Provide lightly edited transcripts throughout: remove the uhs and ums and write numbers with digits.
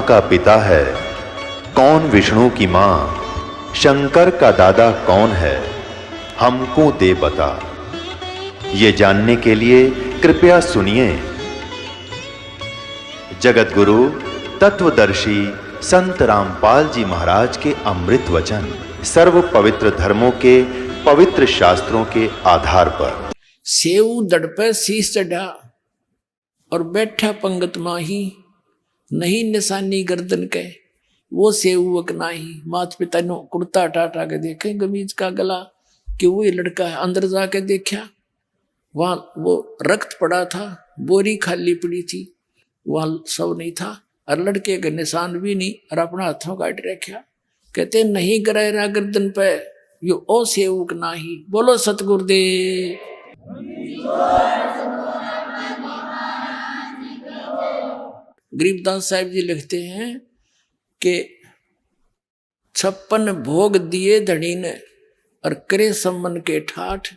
का पिता है, कौन विष्णु की मां, शंकर का दादा कौन है, हमको दे बता। ये जानने के लिए कृपया सुनिए। जगत गुरु तत्वदर्शी संत रामपाल जी महाराज के अमृत वचन सर्व पवित्र धर्मों के पवित्र शास्त्रों के आधार पर। सेऊ दड़ पे शीश चढ़ा और बैठा पंगत माही, नहीं निशानी गर्दन के वो सेवक नाही। माता पिता ने कुर्ता टाटा के देखे गमीज का गला कि वो ये लड़का है। अंदर जाके देखा वहां वो रक्त पड़ा था, बोरी खाली पड़ी थी, वहां सब नहीं था और लड़के के निशान भी नहीं और अपना हाथों काट रखा। कहते नहीं गरायरा गर्दन पे यो ओ सेवक नाही। बोलो सतगुरुदेव। गरीबदास साहिब जी लिखते हैं कि 56 भोग दिए धनी ने और करे सम्मन के ठाठ,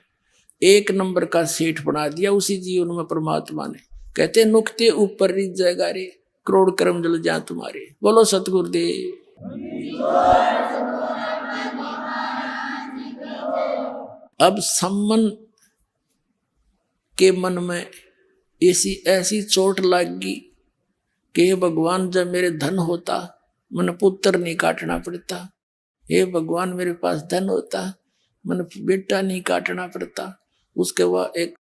एक नंबर का सेठ बना दिया उसी जीवन में परमात्मा ने। कहते नुक्ते ऊपर रिझ जाएगा रे, करोड़ कर्म जल जा तुम्हारे। बोलो सतगुरुदेव। अब सम्मन के मन में ऐसी चोट लग गई कि हे भगवान, जब मेरे धन होता मन पुत्र नहीं काटना पड़ता। हे भगवान, मेरे पास धन होता मन बेटा नहीं काटना पड़ता। उसके बाद एक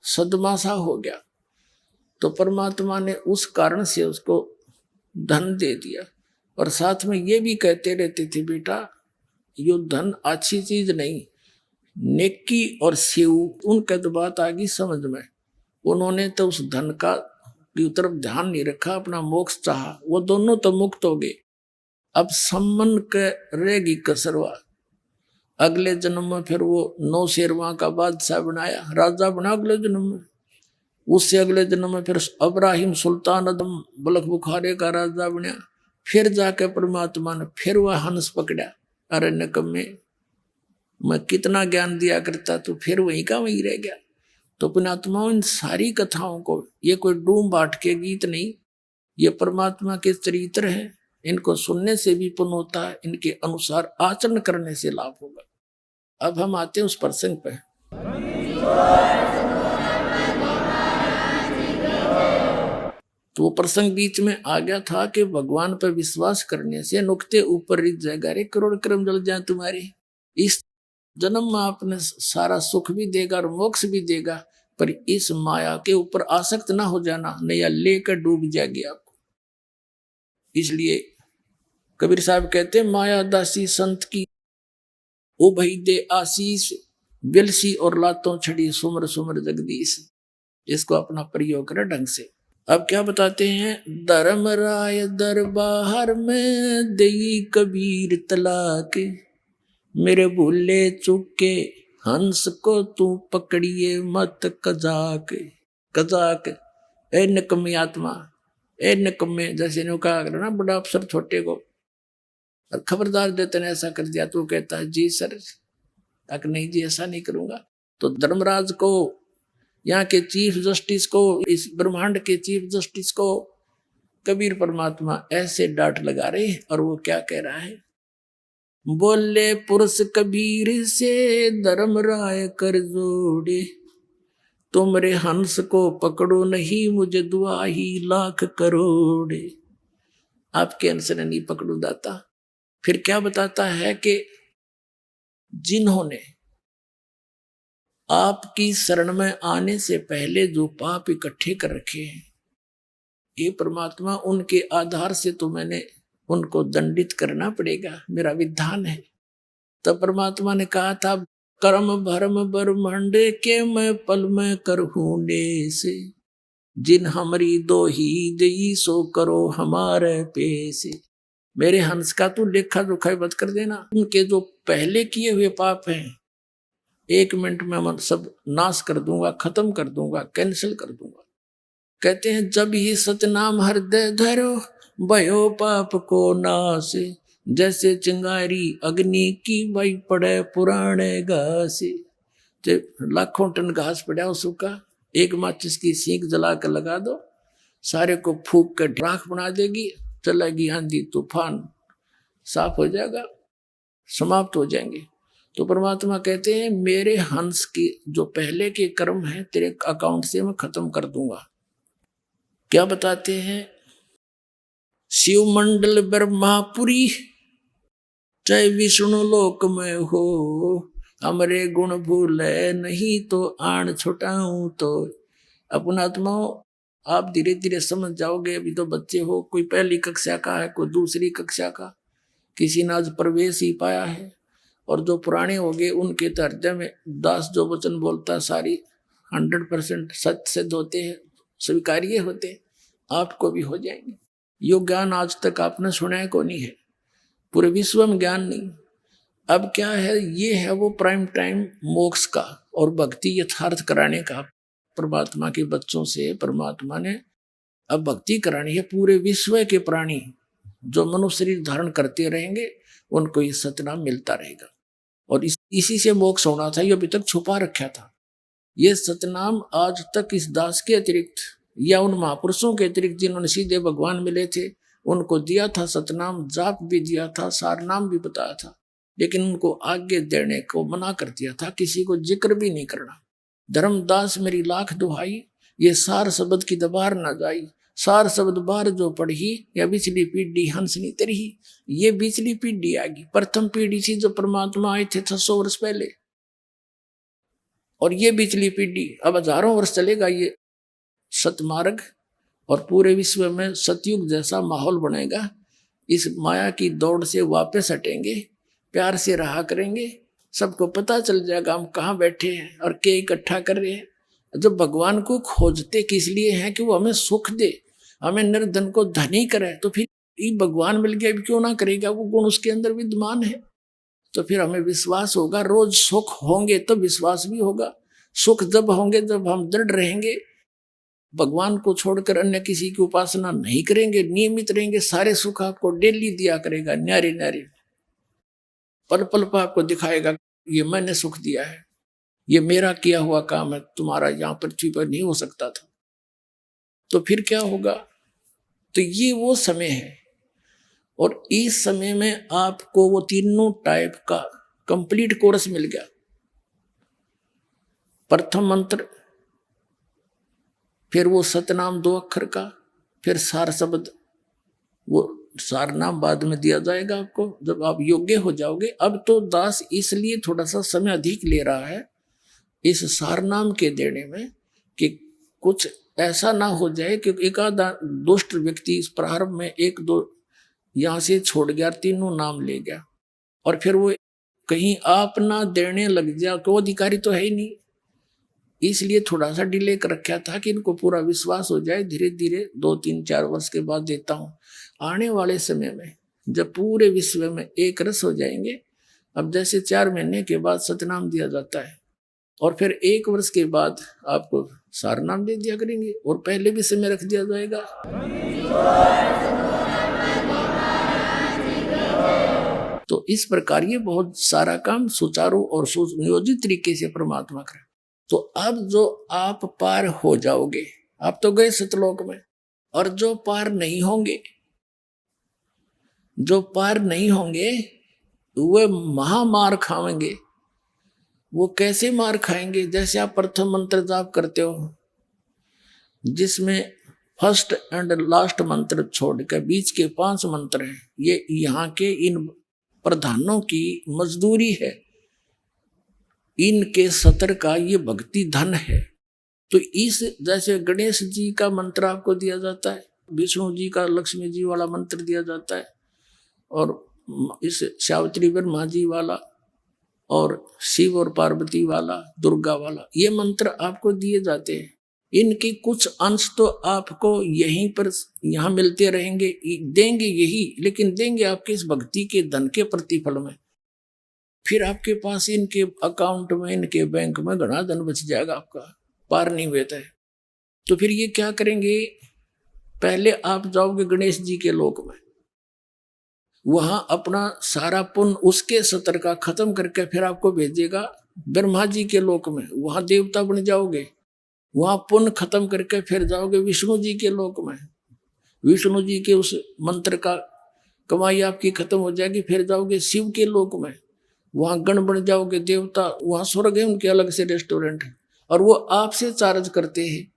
सदमा सा हो गया तो परमात्मा ने उस कारण से उसको धन दे दिया और साथ में ये भी कहते रहते थे, बेटा यो धन अच्छी चीज नहीं, नेकी और सेव। उनके तो बात आ गई समझ में। उन्होंने तो उस धन का की तरफ ध्यान नहीं रखा, अपना मोक्ष चाहा। वो दोनों तो मुक्त हो गए। अब सम्मन के रहेगी कसरवा। अगले जन्म में फिर वो 9 शेरवा का बादशाह बनाया, राजा बना अगले जन्म में। उससे अगले जन्म में फिर अब्राहिम सुल्तान अदम बलख बुखारे का राजा बना। फिर जाके परमात्मा ने फिर वह हंस पकड़ा। अरे निकम्मे, मैं कितना ज्ञान दिया करता तो फिर वहीं का वहीं रह गया। तो पुण्यात्मा इन सारी कथाओं को, ये कोई डूम बाट के गीत नहीं, ये परमात्मा के चरित्र हैं। इनको सुनने से भी पुण्य होता है, इनके अनुसार आचरण करने से लाभ होगा। अब हम आते हैं उस प्रसंग पे। तो वो प्रसंग बीच में आ गया था कि भगवान पर विश्वास करने से नुक्ते ऊपर रिझ जाएगा रे, करोड़ कर्म जल जाए तुम्हारे। इस जन्म में आपने सारा सुख भी देगा और मोक्ष भी देगा, पर इस माया के ऊपर आसक्त ना हो जाना, नया लेकर डूब जाएगी आपको। इसलिए कबीर साहब कहते हैं, माया दासी संत की ओ भई दे आशीष, बिलसी और लातों छड़ी सुमर सुमर जगदीश। इसको अपना प्रयोग करें ढंग से। अब क्या बताते हैं, धर्म राय दरबार में देई कबीर तलाक, मेरे भूले चुके हंस को तू पकड़िए मत कजाक। कजाक ए निकम्मी आत्मा, ए निकम्मे, जैसे ने कहा ना बड़ा अफसर छोटे को और खबरदार देते ने ऐसा कर दिया तो कहता है जी सर, तक नहीं जी ऐसा नहीं करूंगा। तो धर्मराज को, यहाँ के चीफ जस्टिस को, इस ब्रह्मांड के चीफ जस्टिस को कबीर परमात्मा ऐसे डांट लगा रहे। और वो क्या कह रहा है, बोले पुरुष कबीर से धर्म राय कर जोड़े, तुमरे हंस को पकड़ो नहीं मुझे दुआ ही लाख करोड़े। आपके हंस ने नहीं पकड़ो दाता। फिर क्या बताता है कि जिन्होंने आपकी शरण में आने से पहले जो पाप इकट्ठे कर रखे हैं, ये परमात्मा उनके आधार से तो मैंने उनको दंडित करना पड़ेगा, मेरा विधान है। तब परमात्मा ने कहा था, कर्म भरम ब्रह्मांड के मैं पल में करहूने से, जिन हमारी दो ही दई सो करो हमारे पेसे। मेरे हंस का तू लेखा जोखा मत कर देना। उनके जो पहले किए हुए पाप हैं 1 मिनट में मैं सब नाश कर दूंगा, खत्म कर दूंगा, कैंसिल कर दूंगा। कहते हैं जब ही सतनाम हृदय धरो भयो पाप को नाश, जैसे चिंगारी अग्नि की भाई पड़े पुराने घास। लाखों टन घास पड़ा हो सूखा, एक माचिस की सीख जला कर लगा दो, सारे को फूक कर राख बना देगी चलेगी आंधी तूफान, साफ हो जाएगा, समाप्त हो जाएंगे। तो परमात्मा कहते हैं मेरे हंस की जो पहले के कर्म हैं तेरे अकाउंट से मैं खत्म कर दूंगा। क्या बताते हैं? शिव मंडल ब्रह्मापुरी चाहे विष्णु लोक में हो, हमरे गुण भूले नहीं तो आन छुटाऊं तो। अपना आत्माओं आप धीरे धीरे समझ जाओगे। अभी तो बच्चे हो, कोई पहली कक्षा का है, कोई दूसरी कक्षा का, किसी ने आज प्रवेश ही पाया है। और जो पुराने हो गए उनके तो हृदय में दास जो वचन बोलता सारी 100% सत्य सिद्ध होते हैं, स्वीकार्य होते हैं, आपको भी हो जाएंगे। यो ज्ञान आज तक आपने सुना को नहीं है, पूरे विश्व में ज्ञान नहीं। अब क्या है, ये है वो प्राइम टाइम मोक्ष का और भक्ति यथार्थ कराने का। परमात्मा के बच्चों से परमात्मा ने अब भक्ति करानी है। पूरे विश्व के प्राणी जो मनुष्य शरीर धारण करते रहेंगे उनको ये सतनाम मिलता रहेगा। और इसी से मोक्ष होना था, ये अभी तक छुपा रखा था। ये सतनाम आज तक इस दास के अतिरिक्त या उन महापुरुषों के अतिरिक्त जिन्होंने सीधे भगवान मिले थे उनको दिया था सतनाम, जाप भी दिया था, सार नाम भी बताया था, लेकिन उनको आगे देने को मना कर दिया था, किसी को जिक्र भी नहीं करना। धर्मदास मेरी लाख दुहाई, ये सार शब्द की दबार ना जाई, सार शब्द बार जो पढ़ी या बिचली पीढ़ी हंसनी तरही। ये बिचली पीढ़ी आ गई, प्रथम पीढ़ी थी जो परमात्मा आए थे 600 वर्ष पहले, और ये बिचली पीढ़ी अब हजारों वर्ष चलेगा ये सतमार्ग, और पूरे विश्व में सतयुग जैसा माहौल बनेगा। इस माया की दौड़ से वापस हटेंगे, प्यार से रहा करेंगे, सबको पता चल जाएगा हम कहाँ बैठे हैं और क्या इकट्ठा कर रहे हैं। जब भगवान को खोजते किस लिए हैं कि वो हमें सुख दे, हमें निर्धन को धनी करे, तो फिर ये भगवान मिल गया क्यों ना करेगा, वो गुण उसके अंदर विद्यमान है। तो फिर हमें विश्वास होगा, रोज सुख होंगे तो विश्वास भी होगा। सुख जब होंगे जब हम दृढ़ रहेंगे, भगवान को छोड़कर अन्य किसी की उपासना नहीं करेंगे, नियमित रहेंगे, सारे सुख आपको डेली दिया करेगा, न्यारे न्यारे पल पल पर आपको दिखाएगा ये मैंने सुख दिया है, ये मेरा किया हुआ काम है, तुम्हारा यहाँ पृथ्वी पर नहीं हो सकता था। तो फिर क्या होगा? तो ये वो समय है, और इस समय में आपको वो तीनों टाइप का कंप्लीट कोर्स मिल गया। प्रथम मंत्र, फिर वो सतनाम 2 अक्षर का, फिर सार शब्द, वो सार नाम बाद में दिया जाएगा आपको जब आप योग्य हो जाओगे। अब तो दास इसलिए थोड़ा सा समय अधिक ले रहा है इस सार नाम के देने में कि कुछ ऐसा ना हो जाए कि एक आधा दुष्ट व्यक्ति इस प्रारंभ में 1-2 यहाँ से छोड़ गया, तीनों नाम ले गया, और फिर वो कहीं आप ना देने लग जाए, कोई अधिकारी तो है ही नहीं। इसलिए थोड़ा सा डिले कर रखा था कि इनको पूरा विश्वास हो जाए। धीरे धीरे 2-3-4 वर्ष के बाद देता हूँ। आने वाले समय में जब पूरे विश्व में एक रस हो जाएंगे, अब जैसे 4 महीने के बाद सतनाम दिया जाता है, और फिर 1 वर्ष के बाद आपको सार नाम दे दिया करेंगे, और पहले भी समय रख दिया जाएगा। तो इस प्रकार ये बहुत सारा काम सुचारू और सुनियोजित तरीके से परमात्मा करे। तो अब जो आप पार हो जाओगे, आप तो गए सतलोक में, और जो पार नहीं होंगे, जो पार नहीं होंगे वे महामार खाएंगे। वो कैसे मार खाएंगे? जैसे आप प्रथम मंत्र जाप करते हो जिसमें फर्स्ट एंड लास्ट मंत्र छोड़कर बीच के 5 मंत्र हैं, ये यहाँ के इन प्रधानों की मजदूरी है, इनके सतर का ये भक्ति धन है। तो इस जैसे गणेश जी का मंत्र आपको दिया जाता है, विष्णु जी का लक्ष्मी जी वाला मंत्र दिया जाता है, और इस सावित्री ब्रह्मा जी वाला, और शिव और पार्वती वाला, दुर्गा वाला, ये मंत्र आपको दिए जाते हैं। इनके कुछ अंश तो आपको यहीं पर यहाँ मिलते रहेंगे, देंगे यही, लेकिन देंगे आपके इस भक्ति के धन के प्रतिफल में। फिर आपके पास इनके अकाउंट में, इनके बैंक में घना धन बच जाएगा आपका, पार नहीं होता है। तो फिर ये क्या करेंगे? पहले आप जाओगे गणेश जी के लोक में, वहां अपना सारा पुण्य उसके सतर का खत्म करके फिर आपको भेजेगा ब्रह्मा जी के लोक में, वहां देवता बन जाओगे। वहां पुण्य खत्म करके फिर जाओगे विष्णु जी के लोक में, विष्णु जी के उस मंत्र का कमाई आपकी खत्म हो जाएगी, फिर जाओगे शिव के लोक में, वहां गण बन जाओगे देवता, वहां स्वर्ग है, उनके अलग से रेस्टोरेंट है और वो आपसे चार्ज करते हैं।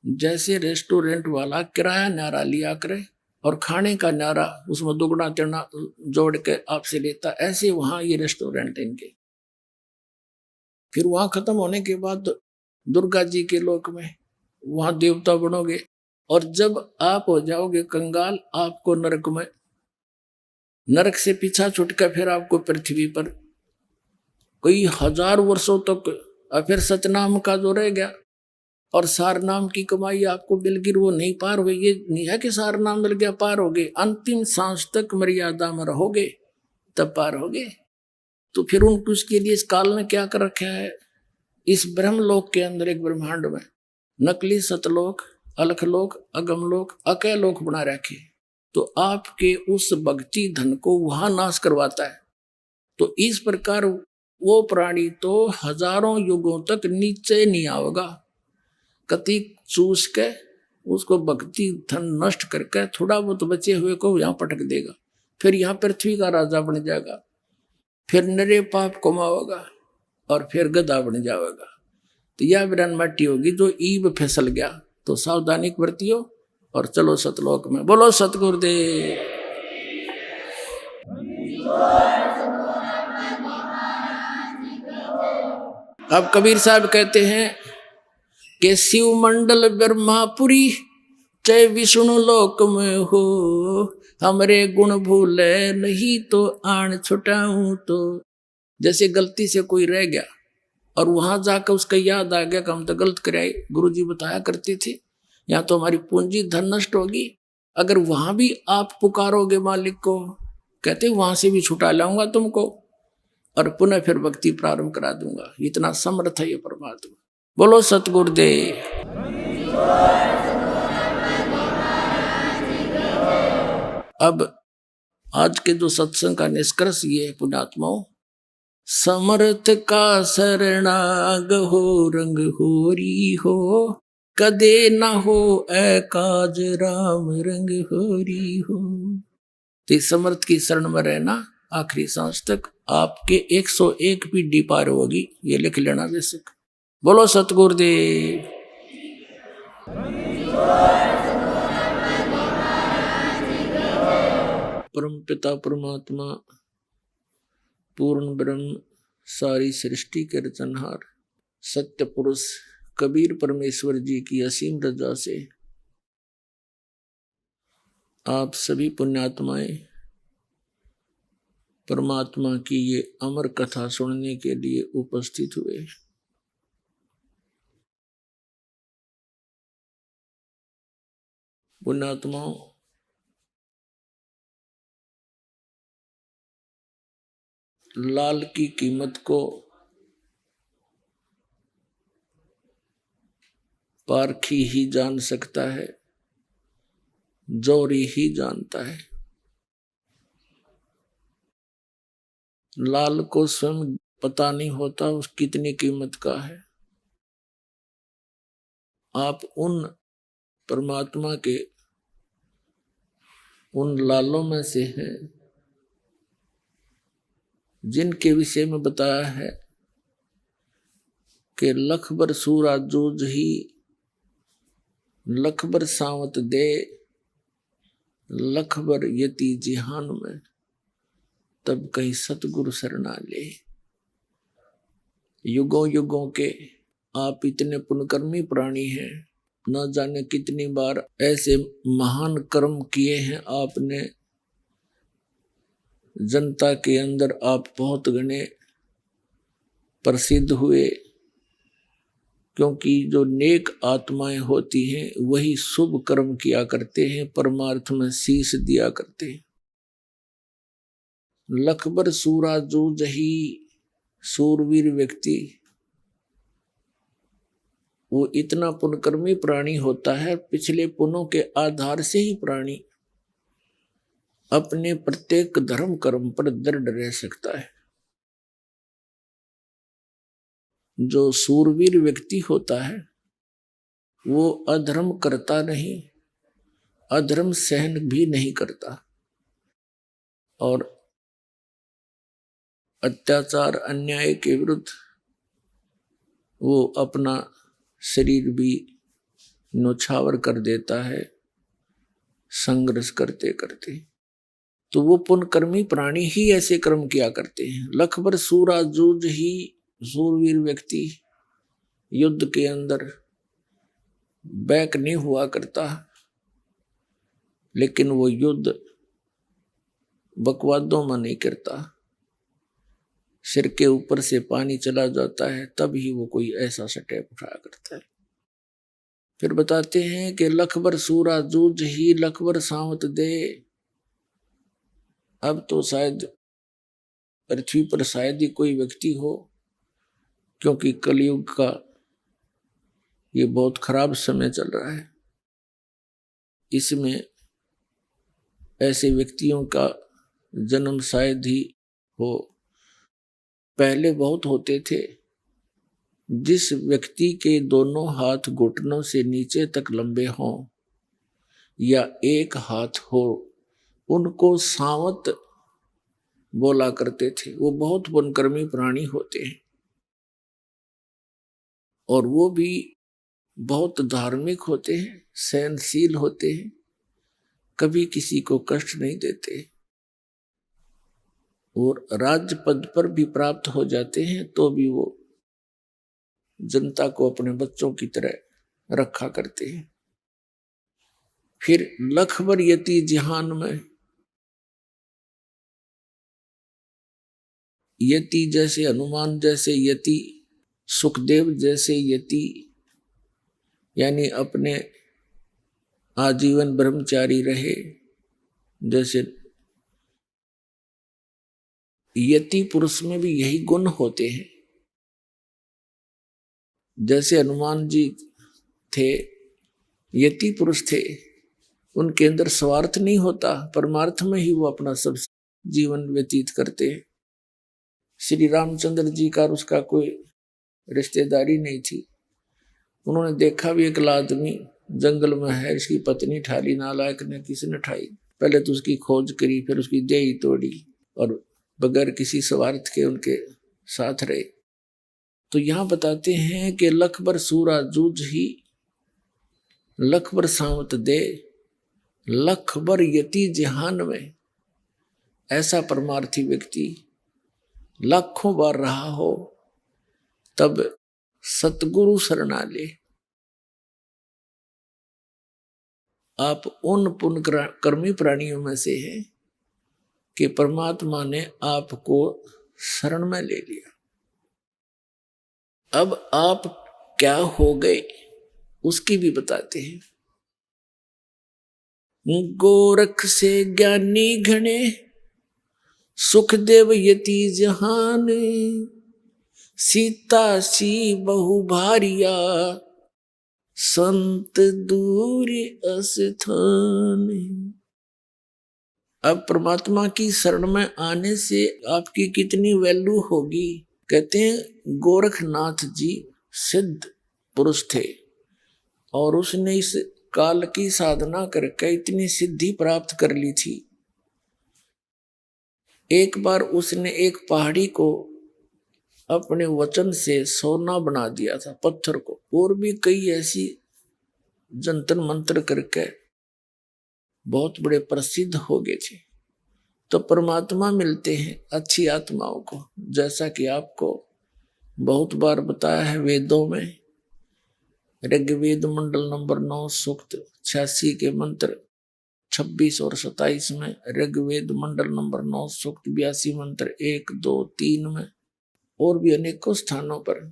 जैसे रेस्टोरेंट वाला किराया न्यारा लिया करे और खाने का न्यारा उसमें दुगना तिगुना जोड़ के आपसे लेता, ऐसे वहां ये रेस्टोरेंट है इनके। फिर वहां खत्म होने के बाद दुर्गा जी के लोक में वहां देवता बनोगे और जब आप हो जाओगे कंगाल, आपको नरक में, नरक से पीछा छुटकर फिर आपको पृथ्वी पर कई हजार वर्षों तक, और फिर सतनाम का जो रह गया और सार नाम की कमाई आपको मिल गई, वो नहीं पार हुई। ये नहीं है कि सार नाम मिल गया पार हो गए, अंतिम सांस तक मर्यादा में रहोगे तब पार होगे। तो फिर उनको उसके लिए इस काल ने क्या कर रखा है, इस ब्रह्मलोक के अंदर एक ब्रह्मांड में नकली सतलोक, अलखलोक, अगमलोक, अकैलोक बना रखे। तो आपके उस भक्ति धन को वहां नाश करवाता है। तो इस प्रकार वो प्राणी तो हजारों युगों तक नीचे नहीं आएगा, कति चूस के उसको भक्ति धन नष्ट करके थोड़ा बहुत बचे हुए को यहाँ पटक देगा, फिर यहाँ पृथ्वी का राजा बन जाएगा, फिर नरे पाप कमाओगा और फिर गधा बन जाएगा। तो यह विरान माटी होगी जो ईब फिसल गया। तो सावधानी बरतियो और चलो सतलोक में। बोलो सतगुरुदेव। अब कबीर साहब कहते हैं कि शिव मंडल ब्रह्मापुरी चाहे विष्णु लोक में हो, हमरे गुण भूले नहीं तो आन छुटाऊं। तो जैसे गलती से कोई रह गया और वहां जाकर उसका याद आ गया कि हम तो गलत कराए, गुरुजी बताया करते थे, यहाँ तो हमारी पूंजी धन नष्ट होगी। अगर वहां भी आप पुकारोगे मालिक को, कहते वहां से भी छुटा लाऊंगा तुमको और पुनः फिर भक्ति प्रारंभ करा दूंगा। इतना समर्थ है ये परमात्मा। बोलो सतगुरुदेव। अब आज के जो सत्संग का निष्कर्ष ये है पुण्यात्माओं, समर्थ का शरणाग हो, रंग होरी हो, कदे न हो एकाज राम रंग होरी हो। तो समर्थ की शरण में रहना आखिरी सांस तक, आपके 101 पीढ़ी पार होगी, ये लिख लेना बेशक। बोलो सतगुरुदेव। परम पिता परमात्मा पूर्ण ब्रह्म सारी सृष्टि के रचनहार सत्य पुरुष कबीर परमेश्वर जी की असीम रजा से आप सभी पुण्यात्माएं परमात्मा की ये अमर कथा सुनने के लिए उपस्थित हुए। पुण्यात्माओं, लाल की कीमत को पारखी ही जान सकता है, जोरी ही जानता है। लाल को स्वयं पता नहीं होता उस कितनी कीमत का है। आप उन परमात्मा के उन लालों में से हैं जिनके विषय में बताया है कि लख बर सूरा जूझ ही, लख बर सावत दे, लख बर यति जिहान में, तब कहीं सतगुरु शरणा ले। युगों युगों के आप इतने पुण्यकर्मी प्राणी हैं, न जाने कितनी बार ऐसे महान कर्म किए हैं आपने, जनता के अंदर आप बहुत घने प्रसिद्ध हुए, क्योंकि जो नेक आत्माएं होती हैं वही शुभ कर्म किया करते हैं, परमार्थ में शीश दिया करते हैं। लखबर सूरा जूझ ही, सूरवीर व्यक्ति वो इतना पुण्यकर्मी प्राणी होता है, पिछले पुण्यों के आधार से ही प्राणी अपने प्रत्येक धर्म कर्म पर दृढ़ रह सकता है। जो सूरवीर व्यक्ति होता है वो अधर्म करता नहीं, अधर्म सहन भी नहीं करता और अत्याचार अन्याय के विरुद्ध वो अपना शरीर भी न्योछावर कर देता है संघर्ष करते करते। तो वो पुण्यकर्मी प्राणी ही ऐसे कर्म किया करते हैं। लख भर सूरा जूझ ही सूरवीर व्यक्ति युद्ध के अंदर बैक नहीं हुआ करता, लेकिन वो युद्ध बकवादों में नहीं करता। सिर के ऊपर से पानी चला जाता है तब ही वो कोई ऐसा स्टेप उठाया करता है। फिर बताते हैं कि लख भर सूरा जूझ ही लख भर सावत दे। अब तो शायद पृथ्वी पर शायद ही कोई व्यक्ति हो, क्योंकि कलयुग का ये बहुत खराब समय चल रहा है। इसमें ऐसे व्यक्तियों का जन्म शायद ही हो। पहले बहुत होते थे। जिस व्यक्ति के दोनों हाथ घुटनों से नीचे तक लंबे हों या एक हाथ हो, उनको सावत बोला करते थे। वो बहुत पुण्यकर्मी प्राणी होते हैं और वो भी बहुत धार्मिक होते हैं, सहनशील होते हैं, कभी किसी को कष्ट नहीं देते और राज्य पद पर भी प्राप्त हो जाते हैं तो भी वो जनता को अपने बच्चों की तरह रखा करते हैं। फिर लख भर यति जहान में, यति जैसे हनुमान जैसे यति, सुखदेव जैसे यति, यानी अपने आजीवन ब्रह्मचारी रहे, जैसे यति पुरुष में भी यही गुण होते हैं। जैसे हनुमान जी थे, यति पुरुष थे, उनके अंदर स्वार्थ नहीं होता, परमार्थ में ही वो अपना सब जीवन व्यतीत करते हैं। श्री रामचंद्र जी का उसका कोई रिश्तेदारी नहीं थी। उन्होंने देखा भी एक आदमी जंगल में है, इसकी पत्नी ठाली, नालायक ने किसने ठाई, पहले तो उसकी खोज करी, फिर उसकी देही तोड़ी और बगैर किसी स्वार्थ के उनके साथ रहे। तो यहां बताते हैं कि लख भर सूरा जूझ ही लख भर सावत दे, लख भर यति जहान में। ऐसा परमार्थी व्यक्ति लाखों बार रहा हो तब सतगुरु शरणा ले। आप उन पुण्यकर्मी प्राणियों में से हैं कि परमात्मा ने आपको शरण में ले लिया। अब आप क्या हो गए उसकी भी बताते हैं। गोरख से ज्ञानी घने, सुखदेव यति जहान, सीता सी बहु भारिया, संत दूर अस्थान। अब परमात्मा की शरण में आने से आपकी कितनी वैल्यू होगी। कहते हैं गोरखनाथ जी सिद्ध पुरुष थे और उसने इस काल की साधना करके इतनी सिद्धि प्राप्त कर ली थी। एक बार उसने एक पहाड़ी को अपने वचन से सोना बना दिया था, पत्थर को, और भी कई ऐसी जंतर मंत्र करके बहुत बड़े प्रसिद्ध हो गए थे। तो परमात्मा मिलते हैं अच्छी आत्माओं को, जैसा कि आपको बहुत बार बताया है वेदों में। ऋग्वेद मंडल नंबर 9 सूक्त 86 के मंत्र 26 और 27 में, ऋग्वेद मंडल नंबर 9 सूक्त 82 मंत्र 1, 2, 3 में, और भी अनेकों स्थानों पर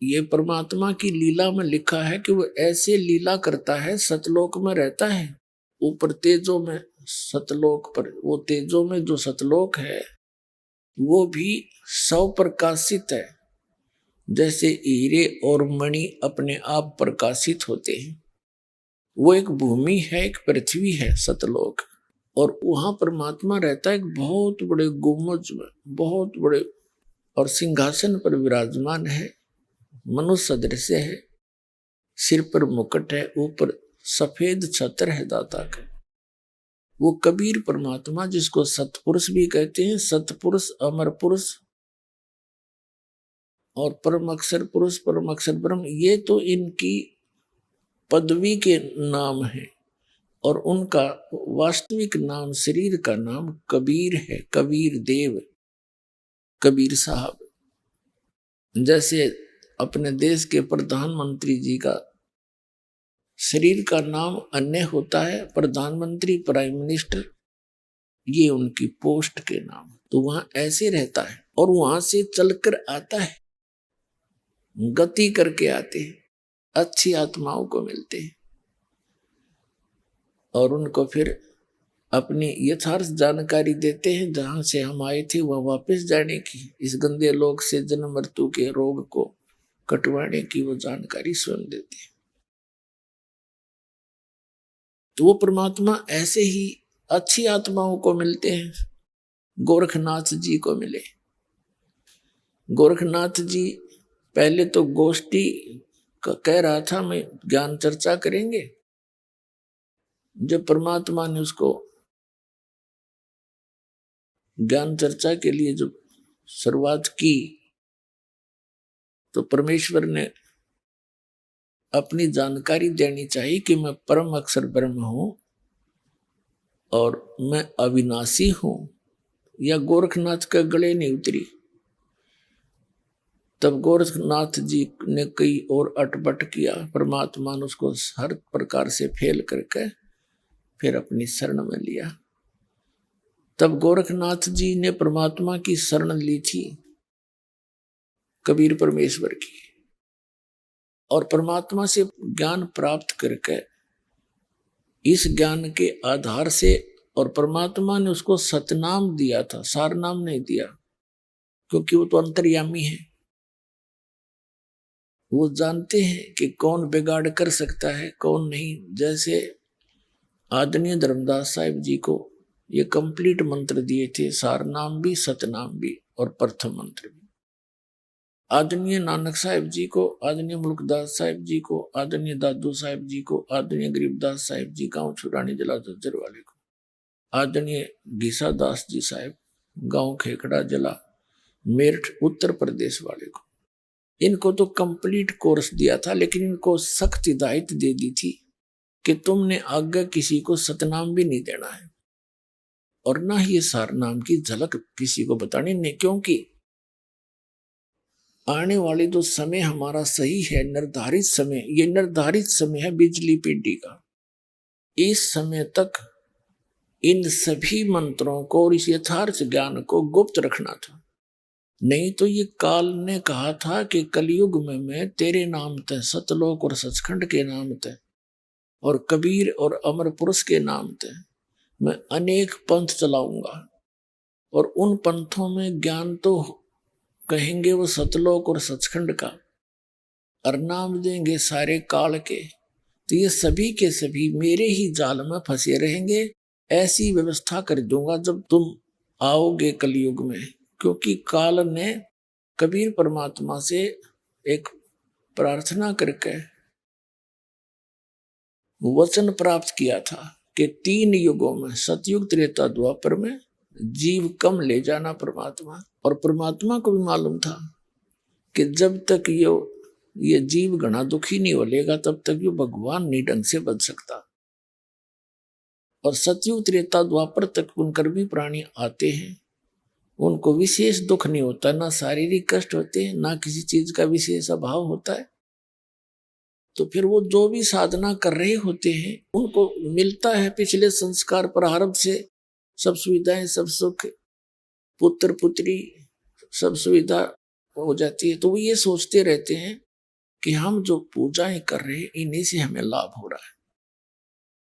ये परमात्मा की लीला में लिखा है कि वो ऐसे लीला करता है। सतलोक में रहता है, ऊपर तेजों में, सतलोक पर, वो तेजों में जो सतलोक है वो भी सौ प्रकाशित है, जैसे हीरे और मणि अपने आप प्रकाशित होते हैं। वो एक भूमि है, एक पृथ्वी है सतलोक, और वहां परमात्मा रहता है एक बहुत बड़े गुम्बज में, बहुत बड़े, और सिंहासन पर विराजमान है, मनुष्य सदृश है। सिर पर मुकुट है, ऊपर सफेद छत्र है दाता का। वो कबीर परमात्मा जिसको सतपुरुष भी कहते हैं, सतपुरुष, अमर पुरुष और परम अक्षर पुरुष, परम अक्षर ब्रह्म, ये तो इनकी पदवी के नाम है और उनका वास्तविक नाम, शरीर का नाम कबीर है, कबीर देव, कबीर साहब। जैसे अपने देश के प्रधानमंत्री जी का शरीर का नाम अन्य होता है, प्रधानमंत्री, प्राइम मिनिस्टर, ये उनकी पोस्ट के नाम। तो वहां ऐसे रहता है और वहां से चलकर आता है, गति करके आते हैं, अच्छी आत्माओं को मिलते हैं और उनको फिर अपनी यथार्थ जानकारी देते हैं, जहां से हम आए थे वह वापस जाने की, इस गंदे लोक से जन्म मृत्यु के रोग को कटवाने की वो जानकारी स्वयं देते हैं। तो वो परमात्मा ऐसे ही अच्छी आत्माओं को मिलते हैं। गोरखनाथ जी को मिले। गोरखनाथ जी पहले तो गोष्ठी कह रहा था, मैं ज्ञान चर्चा करेंगे। जब परमात्मा ने उसको ज्ञान चर्चा के लिए जब शुरुआत की तो परमेश्वर ने अपनी जानकारी देनी चाहिए कि मैं परम अक्षर ब्रह्म हूं और मैं अविनाशी हूं, या गोरखनाथ का गले नहीं उतरी। तब गोरखनाथ जी ने कई और अटपट किया, परमात्मा ने उसको हर प्रकार से फेल करके फिर अपनी शरण में लिया। तब गोरखनाथ जी ने परमात्मा की शरण ली थी, कबीर परमेश्वर की, और परमात्मा से ज्ञान प्राप्त करके इस ज्ञान के आधार से, और परमात्मा ने उसको सतनाम दिया था, सार नाम नहीं दिया, क्योंकि वो तो अंतर्यामी है। वो जानते हैं कि कौन बिगाड़ कर सकता है, कौन नहीं। जैसे आदरणीय धर्मदास साहिब जी को ये कंप्लीट मंत्र दिए थे, सार नाम भी, सतनाम भी और प्रथम मंत्र भी। आदरणीय नानक साहिब जी को, आदरणीय मुल्कदास साहिब जी को, आदरणीय दादू साहिब जी को, आदरणीय गरीबदास साहिब जी गांव छुरानी जिला झज्जर वाले को, आदरणीय गीसा दास जी साहिब गांव खेखड़ा जिला मेरठ उत्तर प्रदेश वाले को, इनको तो कंप्लीट कोर्स दिया था, लेकिन इनको सख्त हिदायत दे दी थी कि तुमने आगे किसी को सतनाम भी नहीं देना है और ना ही ये सार नाम की झलक किसी को बतानी नहीं, क्योंकि आने वाले जो समय हमारा सही है, निर्धारित समय, ये निर्धारित समय है बिजली पीढ़ी का। इस समय तक इन सभी मंत्रों को और इस यथार्थ ज्ञान को गुप्त रखना था, नहीं तो ये काल ने कहा था कि कलयुग में मैं तेरे नाम ते, सतलोक और सचखंड के नाम ते और कबीर और अमर पुरुष के नाम ते मैं अनेक पंथ चलाऊंगा, और उन पंथों में ज्ञान तो कहेंगे वो सतलोक और सचखंड का, और नाम देंगे सारे काल के। तो ये सभी के सभी मेरे ही जाल में फंसे रहेंगे। ऐसी व्यवस्था कर दूंगा जब तुम आओगे कलयुग में, क्योंकि काल ने कबीर परमात्मा से एक प्रार्थना करके वचन प्राप्त किया था कि 3 युगों में, सतयुग, त्रेता, द्वापर में जीव कम ले जाना परमात्मा। और परमात्मा को भी मालूम था कि जब तक ये जीव घना दुखी नहीं होलेगा तब तक ये भगवान नहीं ढंग से बच सकता। और सतयुग, त्रेता, द्वापर तक उनकर भी प्राणी आते हैं, उनको विशेष दुख नहीं होता, ना शारीरिक कष्ट होते हैं, ना किसी चीज का विशेष अभाव होता है। तो फिर वो जो भी साधना कर रहे होते हैं उनको मिलता है पिछले संस्कार प्रारब्ध से सब सुविधाएं, सब सुख, पुत्र पुत्री, सब सुविधा हो जाती है। तो वो ये सोचते रहते हैं कि हम जो पूजाएं कर रहे हैं इन्हीं से हमें लाभ हो रहा है।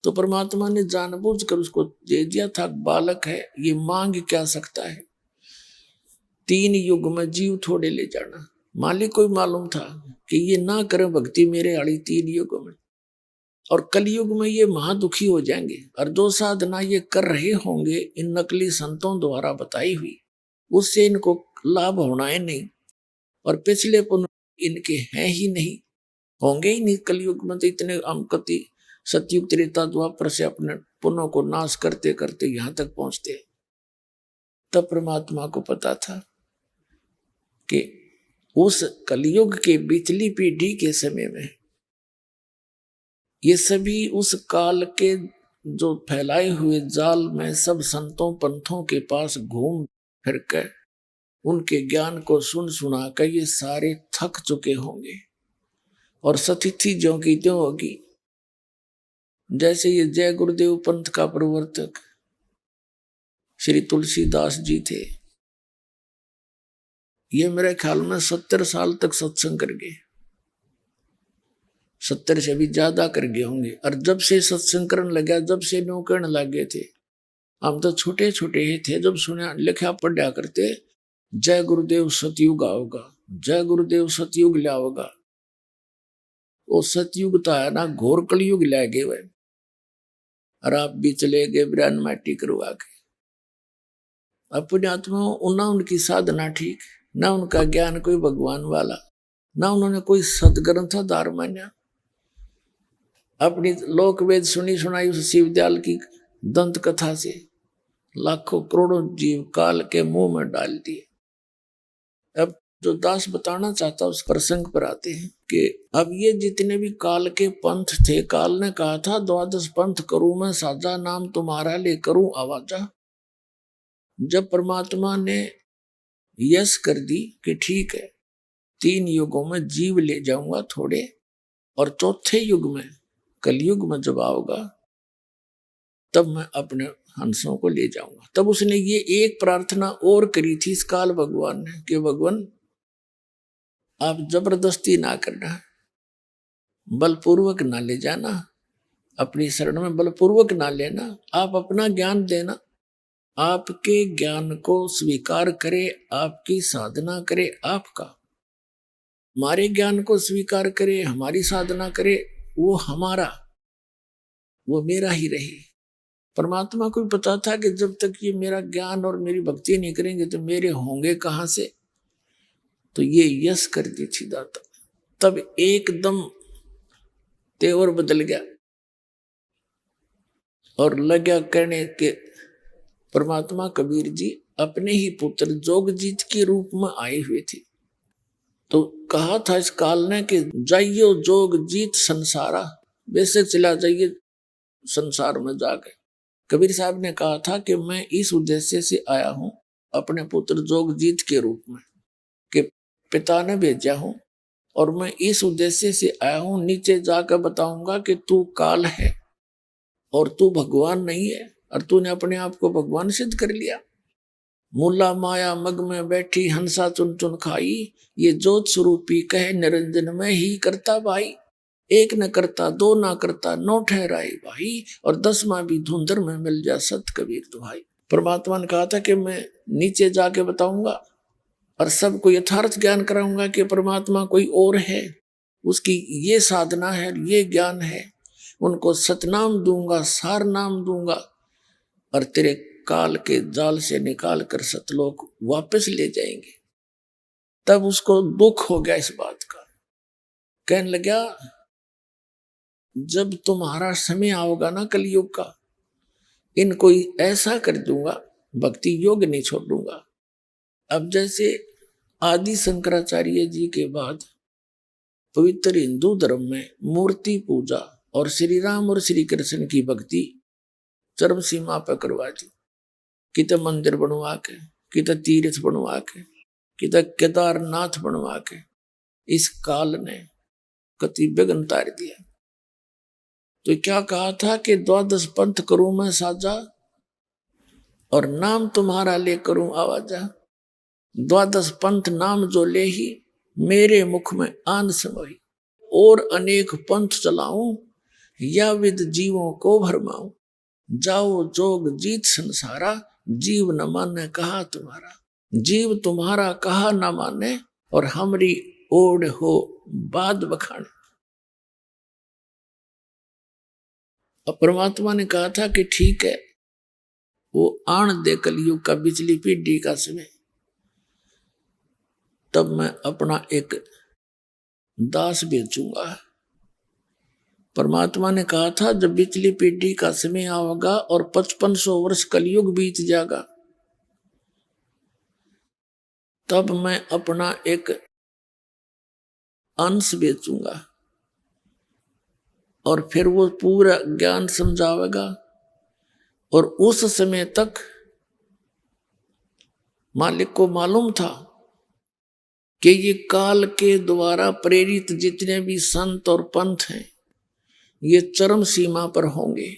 तो परमात्मा ने जानबूझकर उसको दे दिया था, बालक है, ये मांग क्या सकता है। 3 युग में जीव थोड़े ले जाना, मालिक को भी मालूम था कि ये ना करें भक्ति मेरे आड़ी 3 युग में, और कलयुग में ये महादुखी हो जाएंगे। और जो साधना ये कर रहे होंगे इन नकली संतों द्वारा बताई हुई, उससे इनको लाभ होना है नहीं, और पिछले पुण्य इनके हैं ही नहीं, होंगे ही नहीं। कलयुग में तो इतने हम कति सतयुग त्रेता द्वापर से अपने पुण्यों को नाश करते करते यहां तक पहुंचते। तब परमात्मा को पता था कि उस कलयुग के बिचली पीढ़ी के समय में ये सभी उस काल के जो फैलाए हुए जाल में सब संतों पंथों के पास घूम फिर कर उनके ज्ञान को सुन सुना कर ये सारे थक चुके होंगे और स्थिति ज्यों की त्यों होगी। जैसे ये जय गुरुदेव पंथ का प्रवर्तक श्री तुलसीदास जी थे, ये मेरे ख्याल में 70 साल तक सत्संग कर गए, 70 से भी ज्यादा कर गए होंगे। और जब से सत्संग करने लगा, जब से न्यू करने लगे थे, हम तो छोटे छोटे ही थे जब सुना लिखा पढ़ा करते, जय गुरुदेव सतयुग आओगा, जय गुरुदेव सतयुग लाओगा। वो सतयुग तो है ना, घोर कलयुग ला गए वह, और आप भी चले गए ब्रान माटी करवा के। अपने आत्मा ना उनकी साधना ठीक, ना उनका ज्ञान कोई भगवान वाला, ना उन्होंने कोई सदग्रंथ धार मान्या। अपनी लोक वेद सुनी सुनाई उस शिवदयाल की दंत कथा से लाखों करोड़ों जीव काल के मुंह में डाल दिए। अब जो दास बताना चाहता उस प्रसंग पर आते हैं कि अब ये जितने भी काल के पंथ थे, काल ने कहा था 12 पंथ करूं मैं साजा, नाम तुम्हारा ले करूं आवाजा। जब परमात्मा ने यस कर दी कि ठीक है 3 युगों में जीव ले जाऊंगा थोड़े, और चौथे युग में कलयुग में जब आओगा तब मैं अपने हंसों को ले जाऊंगा। तब उसने ये एक प्रार्थना और करी थी इस काल भगवान ने कि भगवान आप जबरदस्ती ना करना, बलपूर्वक ना ले जाना, अपनी शरण में बलपूर्वक ना लेना, आप अपना ज्ञान देना, आपके ज्ञान को स्वीकार करे, आपकी साधना करे आपका, हमारे ज्ञान को स्वीकार करे, हमारी साधना करे, वो हमारा, वो मेरा ही रहे। परमात्मा को भी पता था कि जब तक ये मेरा ज्ञान और मेरी भक्ति नहीं करेंगे तो मेरे होंगे कहां से। तो ये यस कर दी थी दाता। तब एकदम तेवर बदल गया और लगा कहने के परमात्मा कबीर जी अपने ही पुत्र जोगजीत के रूप में आए हुए थे। तो कहा था इस काल ने कि जाइयो जोगजीत संसारा, वैसे चला जाइए संसार में जाके। कबीर साहब ने कहा था कि मैं इस उद्देश्य से आया हूं अपने पुत्र जोगजीत के रूप में, कि पिता ने भेजा हूं और मैं इस उद्देश्य से आया हूं, नीचे जाकर बताऊंगा कि तू काल है और तू भगवान नहीं है, और तूने अपने आप को भगवान सिद्ध कर लिया। मूला माया मग में बैठी हंसा चुन चुन खाई, ये जोत स्वरूपी कहे निरंजन में ही करता भाई। एक न करता दो ना करता नौ ठहराए भाई, और 10वां भी धुंधर में मिल जा सत कबीर दुहाई। परमात्मा ने कहा था कि मैं नीचे जाके बताऊंगा और सबको यथार्थ ज्ञान कराऊंगा कि परमात्मा कोई और है, उसकी ये साधना है, ये ज्ञान है। उनको सतनाम दूंगा, सार नाम दूंगा, और तेरे काल के जाल से निकाल कर सतलोक वापस ले जाएंगे। तब उसको दुख हो गया इस बात का, कहने लगा जब तुम्हारा समय आओगा ना कलयुग का, इनको ऐसा कर दूंगा, भक्ति योग नहीं छोड़ूंगा। अब जैसे आदि शंकराचार्य जी के बाद पवित्र हिंदू धर्म में मूर्ति पूजा और श्री राम और श्री कृष्ण की भक्ति चरम सीमा पर करवा दी। कित मंदिर बनवा के, कित तीर्थ बनवा के, कित केदारनाथ बनवा के इस काल ने कति विघ्न तार दिया। तो क्या कहा था कि 12 पंथ करूं मैं साजा, और नाम तुम्हारा ले करूं आवाजा। 12 पंथ नाम जो ले ही मेरे मुख में आन समाई, और अनेक पंथ चलाऊं या विद जीवों को भरमाऊं। जाओ जोग जीत संसारा, जीव न माने कहा तुम्हारा। जीव तुम्हारा कहा न माने, और हमरी ओढ़ हो बाद बखाने। अब परमात्मा ने कहा था कि ठीक है, वो आन दे कलयुग का बिचली पीढ़ी का समय, तब मैं अपना एक दास भेजूंगा परमात्मा ने कहा था जब पिछली पीढ़ी का समय आएगा और 5500 वर्ष कलयुग बीत जाएगा, तब मैं अपना एक अंश बेचूंगा और फिर वो पूरा ज्ञान समझावेगा। और उस समय तक मालिक को मालूम था कि ये काल के द्वारा प्रेरित जितने भी संत और पंथ हैं ये चरम सीमा पर होंगे।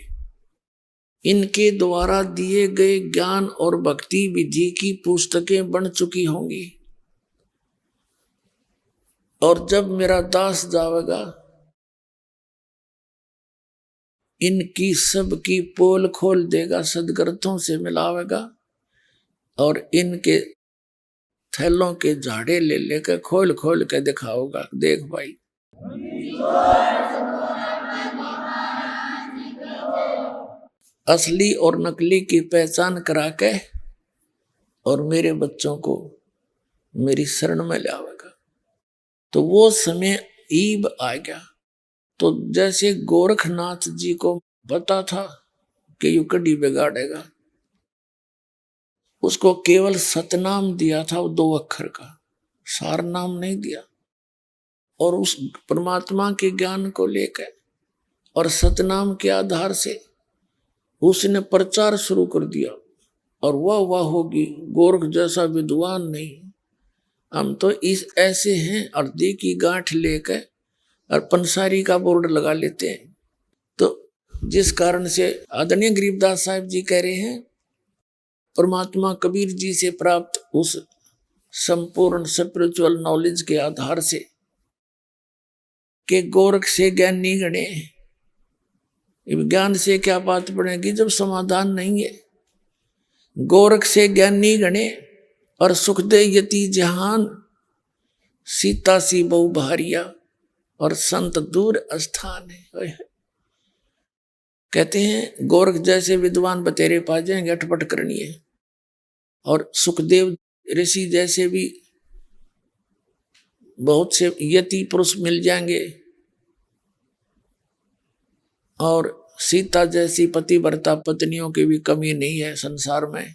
इनके द्वारा दिए गए ज्ञान और भक्ति विधि की पुस्तकें बन चुकी होंगी। और जब मेरा दास जावेगा इनकी सबकी पोल खोल देगा, सदग्रंथों से मिलावेगा और इनके थैलों के झाड़े ले लेकर खोल खोल के दिखाओगा, देख भाई। असली और नकली की पहचान करा के और मेरे बच्चों को मेरी शरण में ले आवेगा। तो वो समय ईब आ गया। तो जैसे गोरखनाथ जी को पता था कि यू कड़ी बिगाड़ेगा, उसको केवल सतनाम दिया था, वो 2 अक्षर का, सार नाम नहीं दिया। और उस परमात्मा के ज्ञान को लेकर और सतनाम के आधार से उसने प्रचार शुरू कर दिया। और वाह होगी, गोरख जैसा विद्वान नहीं, हम तो इस ऐसे हैं, अर्धी की गांठ लेकर और पंसारी का बोर्ड लगा लेते हैं। तो जिस कारण से आदरणीय गरीबदास साहब जी कह रहे हैं परमात्मा कबीर जी से प्राप्त उस संपूर्ण स्पिरिचुअल नॉलेज के आधार से कि गोरख से ज्ञानी गणे, ज्ञान से क्या बात बनेगी जब समाधान नहीं है। गोरख से ज्ञानी गणे और सुख दे यति जहान, सीता सी बहु भारिया और संत दूर स्थान है। कहते हैं गोरख जैसे विद्वान बतेरे पा जाएंगे, अटपट करनी है। और सुखदेव ऋषि जैसे भी बहुत से यति पुरुष मिल जाएंगे और सीता जैसी पतिव्रता पत्नियों की भी कमी नहीं है संसार में,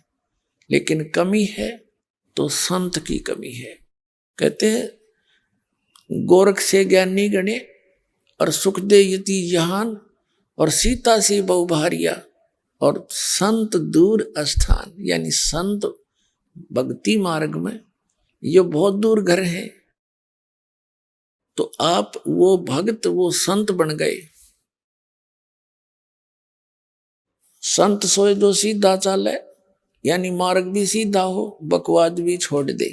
लेकिन कमी है तो संत की कमी है। कहते हैं गोरख से ज्ञानी गणे और सुख दे यति जहान और सीता से बहु भारिया और संत दूर स्थान, यानी संत भक्ति मार्ग में ये बहुत दूर घर है। तो आप वो भक्त वो संत बन गए। संत सोए जो सीधा चाले, यानी मार्ग भी सीधा हो, बकवाद भी छोड़ दे।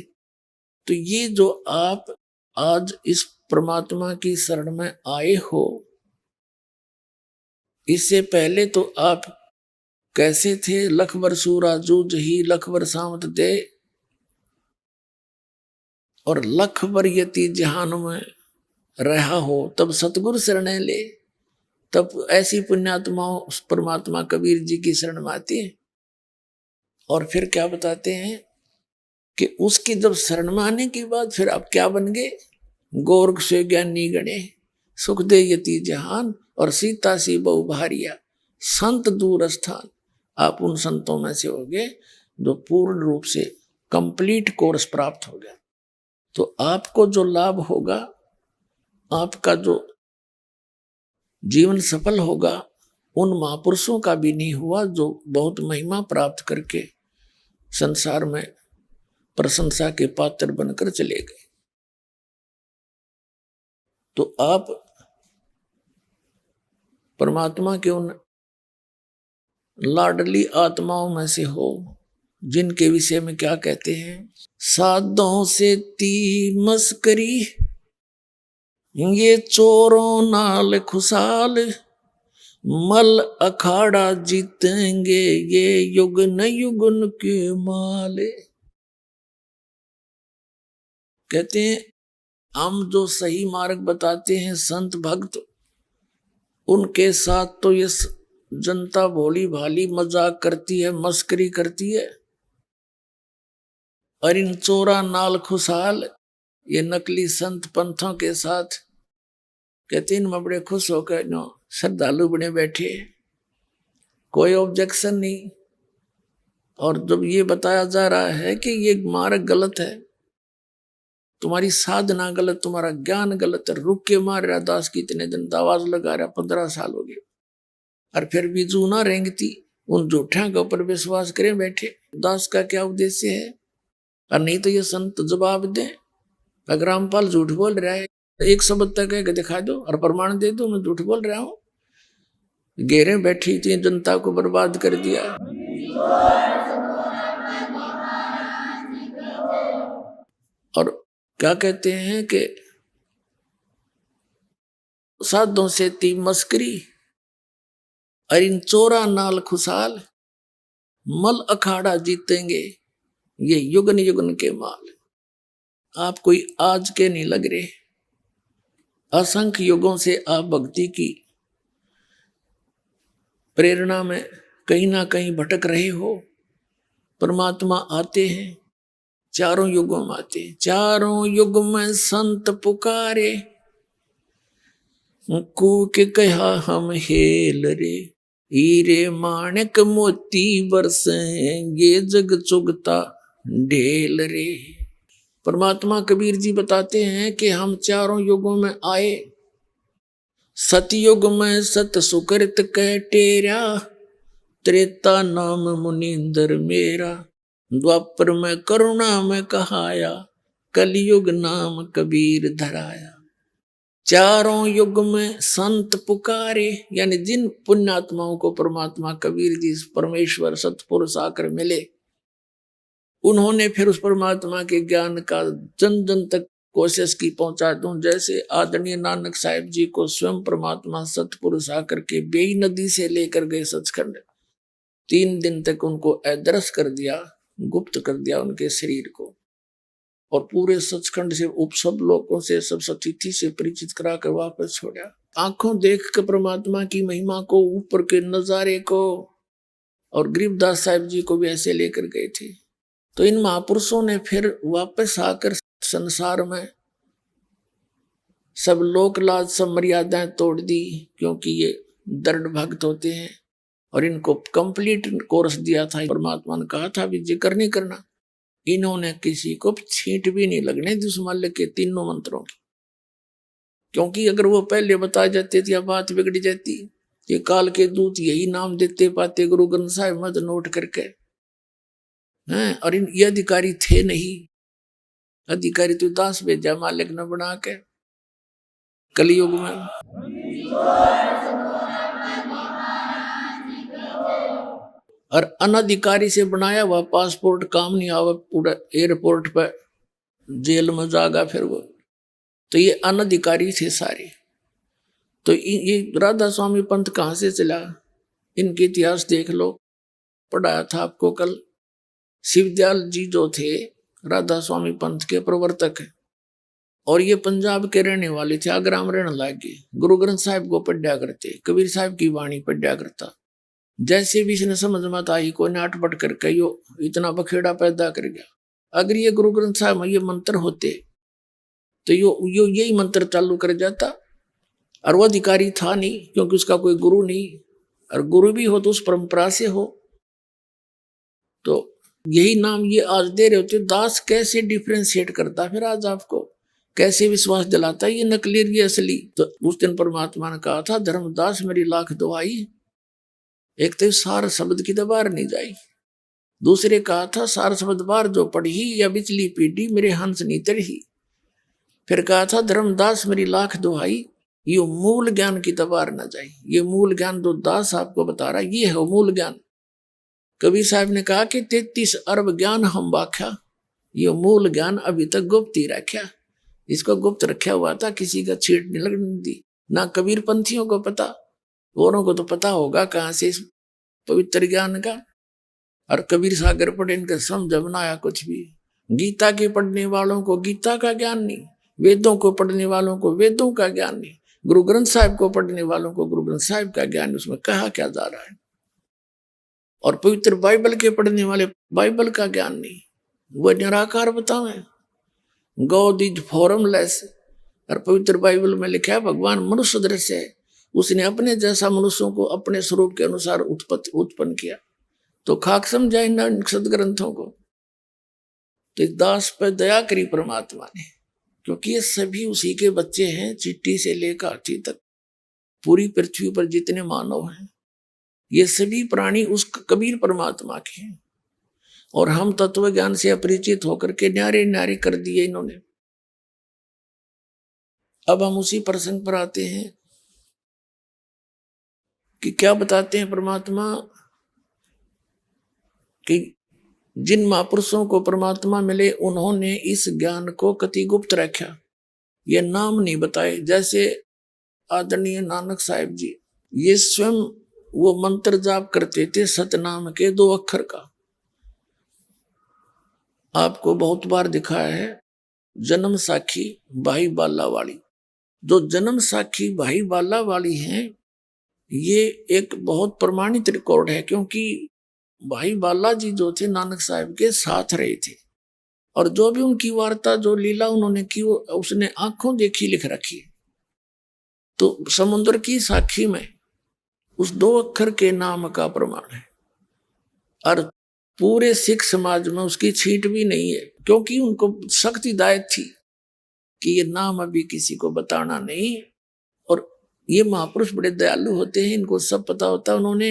तो ये जो आप आज इस परमात्मा की शरण में आए हो, इससे पहले तो आप कैसे थे? लखबर सूरा जूझ ही लखबर सामत दे, और लखबर यति जहान में रहा हो तब सतगुरु शरण ले। तब ऐसी पुण्यात्माओं परमात्मा कबीर जी की शरण में आती है। और फिर क्या बताते हैं कि उसकी जब शरण में आने के बाद फिर आप क्या बन गए? गोरख से ज्ञानी गणे, सुख दे यति जहान और सीता सी बहु भारिया, संत दूर स्थान। आप उन संतों में से हो गए जो पूर्ण रूप से कंप्लीट कोर्स प्राप्त हो गया। तो आपको जो लाभ होगा, आपका जो जीवन सफल होगा, उन महापुरुषों का भी नहीं हुआ जो बहुत महिमा प्राप्त करके संसार में प्रशंसा के पात्र बनकर चले गए। तो आप परमात्मा के उन लाडली आत्माओं में से हो जिनके विषय में क्या कहते हैं? साधों से ती मस्करी, ये चोरों नाल खुशाल, मल अखाड़ा जीतेंगे ये युग न युगन के माले। कहते हैं हम जो सही मार्ग बताते हैं संत भक्त, उनके साथ तो ये जनता भोली भाली मजाक करती है, मस्करी करती है। और इन चोरा नाल खुशहाल ये नकली संत पंथों के साथ कहते हैं मैं बड़े खुश होकर नो श्रद्धालु बने बैठे, कोई ऑब्जेक्शन नहीं। और जब ये बताया जा रहा है कि ये मार्ग गलत है, तुम्हारी साधना गलत, तुम्हारा ज्ञान गलत है, रुक के मार रहा दास की इतने दिन आवाज लगा रहा, 15 साल हो गए, और फिर भी जू ना रेंगती, उन झूठा के ऊपर विश्वास करें बैठे। दास का क्या उद्देश्य है? और नहीं तो ये संत जवाब दें, अगर रामपाल झूठ बोल रहा है, एक शब्द तक है कि दिखा दो और प्रमाण दे दो मैं झूठ बोल रहा हूं। घेरे बैठी थी, जनता को बर्बाद कर दिया। और क्या कहते हैं कि साधों से ती मस्करी, और इन चोरा नाल खुशाल, मल अखाड़ा जीतेंगे ये युगन युगन के माल। आप कोई आज के नहीं लग रहे, असंख्य युगों से आप भक्ति की प्रेरणा में कहीं ना कहीं भटक रहे हो। परमात्मा आते हैं, चारों युगों में आते हैं। चारों युग में संत पुकारे, कूके कहा हम हेल रे, हीरे माणिक मोती बरसेंगे जग चुगता ढेल रे। परमात्मा कबीर जी बताते हैं कि हम चारों युगों में आए। सतयुग में सत सुकृत कह टेरा, त्रेता नाम मुनिंदर मेरा, द्वापर में करुणा में कहाया, कलयुग नाम कबीर धराया। चारों युग में संत पुकारे, यानी जिन पुण्यात्माओं को परमात्मा कबीर जी परमेश्वर सतपुरुष आकर मिले, उन्होंने फिर उस परमात्मा के ज्ञान का जन जन तक कोशिश की पहुंचा दूं। जैसे आदरणीय नानक साहिब जी को स्वयं परमात्मा सतपुरुष आकर के बेई नदी से लेकर गए सचखंड, 3 दिन तक उनको अदृश्य कर दिया, गुप्त कर दिया उनके शरीर को, और पूरे सचखंड से उप सब लोगों से सब सतिथि से परिचित करा कर वापस छोड़ा। आंखों देख कर परमात्मा की महिमा को, ऊपर के नजारे को, और गरीबदास साहिब जी को भी ऐसे लेकर गए थे। तो इन महापुरुषों ने फिर वापस आकर संसार में सब लोक लाज सब मर्यादाएं तोड़ दी, क्योंकि ये दृढ़ भक्त होते हैं, और इनको कंप्लीट कोर्स दिया था। परमात्मा ने कहा था भी जिक्र नहीं करना। इन्होंने किसी को छींट भी नहीं लगने दी उस माल्य के तीनों मंत्रों की, क्योंकि अगर वो पहले बता जाते थे या बात बिगड़ जाती। ये काल के दूत यही नाम देते पाते गुरु ग्रंथ साहिब मत नोट करके हैं, और ये अधिकारी थे नहीं। अधिकारी तो दास भेजा मालिक न बना के कलयुग में। और अनधिकारी से बनाया हुआ पासपोर्ट काम नहीं आवा, पूरा एयरपोर्ट पर जेल में जागा फिर वो। तो ये अनधिकारी थे सारे। तो ये राधा स्वामी पंथ कहाँ से चला, इनके इतिहास देख लो, पढ़ाया था आपको कल। शिवदयाल जी जो थे राधा स्वामी पंथ के प्रवर्तक हैं, और ये पंजाब के रहने वाले थे, आगरा में रहने लगे। गुरु ग्रंथ साहिब को पढ़ा करते, कबीर साहिब की वाणी पढ़ा करता। जैसे भी इसने समझ मत आई, कोई ने अटपट करके यो इतना बखेड़ा पैदा कर गया। अगर ये गुरु ग्रंथ साहिब में ये मंत्र होते तो यो यही मंत्र चालू कर जाता। और वो अधिकारी था नहीं, क्योंकि उसका कोई गुरु नहीं, और गुरु भी हो तो उस परंपरा से हो। तो यही नाम ये आज दे रहे होते। दास कैसे डिफ्रेंशिएट करता, फिर आज आपको कैसे विश्वास दिलाता ये नकली ये असली। तो उस दिन परमात्मा ने कहा था, धर्मदास मेरी लाख दुआई। एक तो सार शब्द की दबार नहीं जाई, दूसरे कहा था सार शब्द बार जो पढ़ी या बिचली पीढ़ी मेरे हंस नहीं तरही। फिर कहा था धर्मदास मेरी लाख दुआई, ये मूल ज्ञान की दबार न जाए। ये मूल ज्ञान जो दास आपको बता रहा ये है मूल ज्ञान। कबीर साहब ने कहा कि 33 अरब ज्ञान हम बाख्या, ये मूल ज्ञान अभी तक गुप्त ही रखा। इसको गुप्त रखा हुआ था, किसी का छीट नहीं लगने दी। ना कबीर पंथियों को पता, औरों को तो पता होगा कहाँ से इस पवित्र ज्ञान का। और कबीर सागर पढ़े इनका समझ बनाया कुछ भी। गीता के पढ़ने वालों को गीता का ज्ञान नहीं, वेदों को पढ़ने वालों को वेदों का ज्ञान नहीं, गुरु ग्रंथ साहिब को पढ़ने वालों को गुरु ग्रंथ साहिब का ज्ञान। उसमें कहा क्या जा रहा है। और पवित्र बाइबल के पढ़ने वाले बाइबल का ज्ञान नहीं, वह निराकार बतावे, गॉड इज फॉर्मलेस। और पवित्र बाइबल में लिखा है भगवान मनुष्य दृश्य है, उसने अपने जैसा मनुष्यों को अपने स्वरूप के अनुसार उत्पन्न किया। तो खाक समझा इन सदग्रंथों को। तो इस दास पर दया करी परमात्मा ने, क्योंकि ये सभी उसी के बच्चे हैं। चिट्टी से लेकर हाथी तक पूरी पृथ्वी पर जितने मानव हैं, ये सभी प्राणी उस कबीर परमात्मा के हैं। और हम तत्व ज्ञान से अपरिचित होकर के न्यारे न्यारे कर दिए इन्होंने। अब हम उसी प्रसंग पर आते हैं कि क्या बताते हैं परमात्मा कि जिन महापुरुषों को परमात्मा मिले उन्होंने इस ज्ञान को कति गुप्त रखा, ये नाम नहीं बताए। जैसे आदरणीय नानक साहिब जी, ये स्वयं वो मंत्र जाप करते थे सतनाम के 2 अक्षर का। आपको बहुत बार दिखाया है जन्म साखी भाई बाला वाली। जो जन्म साखी भाई बाला वाली हैं, ये एक बहुत प्रमाणित रिकॉर्ड है, क्योंकि भाई बाला जी जो थे नानक साहब के साथ रहे थे, और जो भी उनकी वार्ता जो लीला उन्होंने की वो उसने आंखों देखी लिख रखी। तो समुद्र की साखी में उस 2 अक्षर के नाम का प्रमाण है, और पूरे सिख समाज में उसकी छींट भी नहीं है, क्योंकि उनको सख्त हिदायत थी कि ये नाम अभी किसी को बताना नहीं। और ये महापुरुष बड़े दयालु होते हैं, इनको सब पता होता है। उन्होंने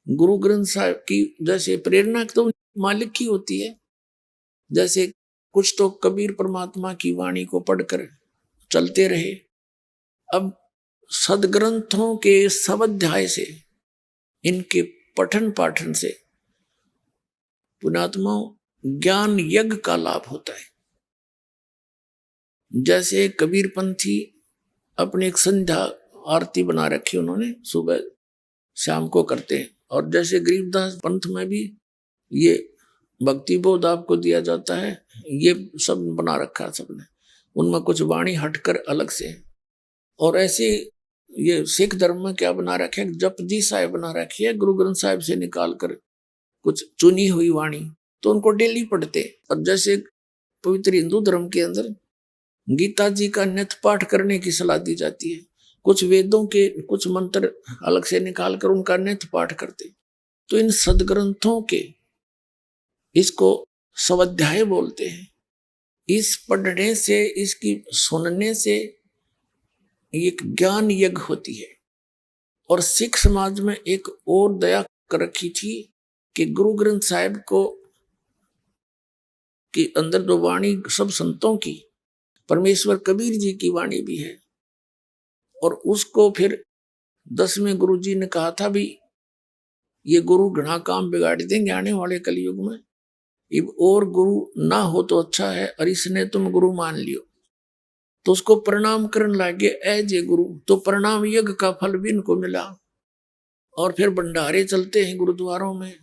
गुरु ग्रंथ साहिब की जैसे प्रेरणा तो मालिक की होती है, जैसे कुछ तो कबीर परमात्मा की वाणी को पढ़कर चलते रहे। अब सदग्रंथों के स्वाध्याय से, इनके पठन पाठन से पुणात्मा ज्ञान यज्ञ का लाभ होता है। जैसे कबीर पंथी अपनी एक संध्या आरती बना रखी उन्होंने, सुबह शाम को करते हैं। और जैसे गरीबदास पंथ में भी ये भक्ति बोध आपको दिया जाता है, ये सब बना रखा है सबने, उनमें कुछ वाणी हटकर अलग से। और ऐसे ये सिख धर्म में क्या बना रखे है, जपजी साहिब बना रखी है, गुरु ग्रंथ साहिब से निकाल कर कुछ चुनी हुई वाणी, तो उनको डेली पढ़ते। और जैसे पवित्र हिंदू धर्म के अंदर गीता जी का नित्य पाठ करने की सलाह दी जाती है, कुछ वेदों के कुछ मंत्र अलग से निकाल कर उनका नित्य पाठ करते। तो इन सदग्रंथों के, इसको स्वाध्याय बोलते हैं। इस पढ़ने से, इसकी सुनने से एक ज्ञान यज्ञ होती है। और सिख समाज में एक और दया कर रखी थी कि गुरु ग्रंथ साहिब को के अंदर जो वाणी सब संतों की, परमेश्वर कबीर जी की वाणी भी है। और उसको फिर 10वें गुरु जी ने कहा था भी ये गुरु घना काम बिगाड़ देंगे आने वाले कलयुग में, अब और गुरु ना हो तो अच्छा है, और इसने तुम गुरु मान लियो। तो उसको प्रणाम करने लगे, ऐ जे गुरु। तो प्रणाम यज्ञ का फल भी इनको मिला। और फिर भंडारे चलते हैं गुरुद्वारों में।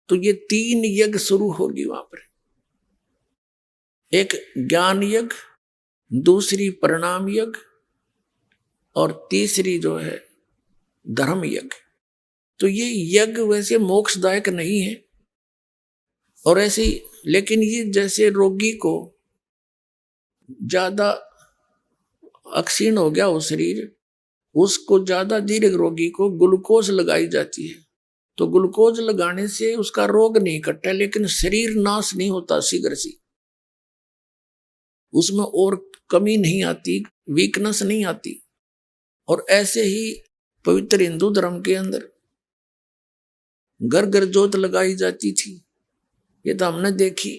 तो ये 3 यज्ञ शुरू होगी वहां पर, एक ज्ञान यज्ञ, दूसरी प्रणाम यज्ञ, और तीसरी जो है धर्म यज्ञ। तो ये यज्ञ वैसे मोक्षदायक नहीं है, और ऐसे, लेकिन ये जैसे रोगी को ज्यादा अक्षीण हो गया हो शरीर, उसको ज्यादा दीर्घ रोगी को ग्लूकोज लगाई जाती है। तो ग्लूकोज लगाने से उसका रोग नहीं कटता, लेकिन शरीर नाश नहीं होता शीघ्र से, उसमें और कमी नहीं आती, वीकनेस नहीं आती। और ऐसे ही पवित्र हिंदू धर्म के अंदर घर घर जोत लगाई जाती थी, ये तो हमने देखी।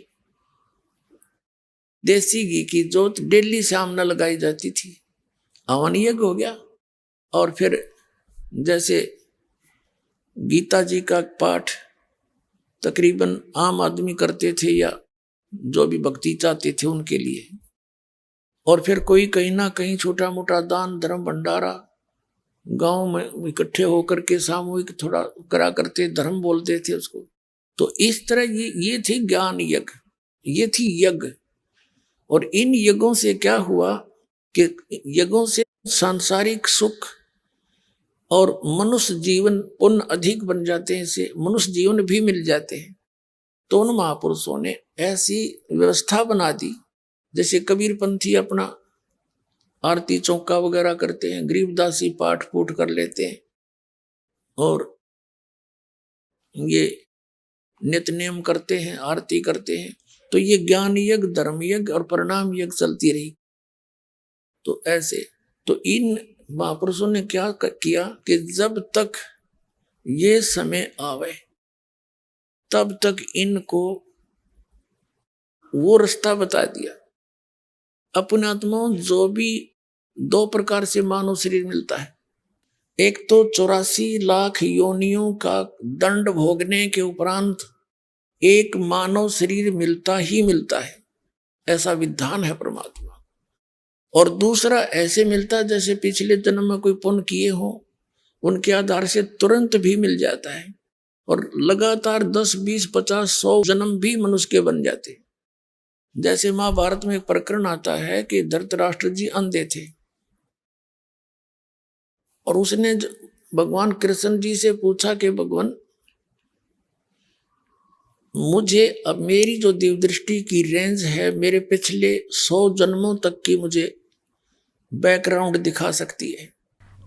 देसी घी की जोत डेली शाम न लगाई जाती थी, हवन यज्ञ हो गया। और फिर जैसे गीता जी का पाठ तकरीबन आम आदमी करते थे, या जो भी भक्ति चाहते थे उनके लिए। और फिर कोई कहीं ना कहीं छोटा मोटा दान धर्म भंडारा गांव में इकट्ठे होकर के सामूहिक थोड़ा करा करते, धर्म बोलते थे उसको। तो इस तरह ये थी ज्ञान यज्ञ, ये थी यज्ञ। और इन यज्ञों से क्या हुआ कि यज्ञों से सांसारिक सुख और मनुष्य जीवन पुण्य अधिक बन जाते हैं, इससे मनुष्य जीवन भी मिल जाते हैं। तो उन महापुरुषों ने ऐसी व्यवस्था बना दी, जैसे कबीर पंथी अपना आरती चौका वगैरह करते हैं, गरीबदासी पाठ फूट कर लेते हैं और ये नित्य नेम करते हैं, आरती करते हैं। तो ये ज्ञान यज्ञ, धर्म यज्ञ और परिणाम यज्ञ चलती रही। तो ऐसे तो इन महापुरुषों ने क्या किया कि जब तक ये समय आवे तब तक इनको वो रास्ता बता दिया। अपने आत्मा जो भी दो प्रकार से मानव शरीर मिलता है, एक तो 84 लाख योनियों का दंड भोगने के उपरांत एक मानव शरीर मिलता ही मिलता है, ऐसा विधान है परमात्मा। और दूसरा ऐसे मिलता जैसे पिछले जन्म में कोई पुण्य किए हो, उनके आधार से तुरंत भी मिल जाता है और लगातार 10, 20, 50, 100 जन्म भी मनुष्य के बन जाते। जैसे महाभारत में एक प्रकरण आता है कि धृतराष्ट्र जी अंधे थे और उसने भगवान कृष्ण जी से पूछा कि भगवान, मुझे अब मेरी जो दिव्य दृष्टि की रेंज है, मेरे पिछले 100 जन्मों तक की मुझे बैकग्राउंड दिखा सकती है।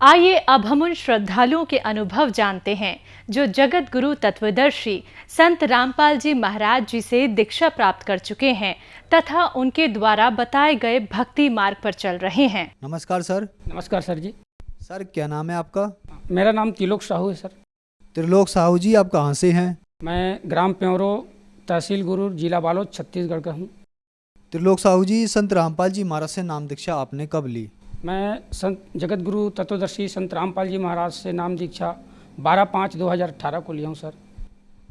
आइए अब हम उन श्रद्धालुओं के अनुभव जानते हैं जो जगत गुरु तत्वदर्शी संत रामपाल जी महाराज जी से दीक्षा प्राप्त कर चुके हैं तथा उनके द्वारा बताए गए भक्ति मार्ग पर चल रहे हैं। नमस्कार सर। नमस्कार सर जी। सर क्या नाम है आपका? मेरा नाम त्रिलोक साहू है सर। त्रिलोक साहू जी, आप कहाँ से हैं? मैं ग्राम प्योरो, तहसील गुरूर, जिला बालोद, छत्तीसगढ़ का हूँ। त्रिलोक साहू जी, संत रामपाल जी महाराज से नाम दीक्षा आपने कब ली? मैं संत जगत गुरु तत्वदर्शी संत रामपाल जी महाराज से नाम दीक्षा 12/5/2018 को लिया हूँ सर।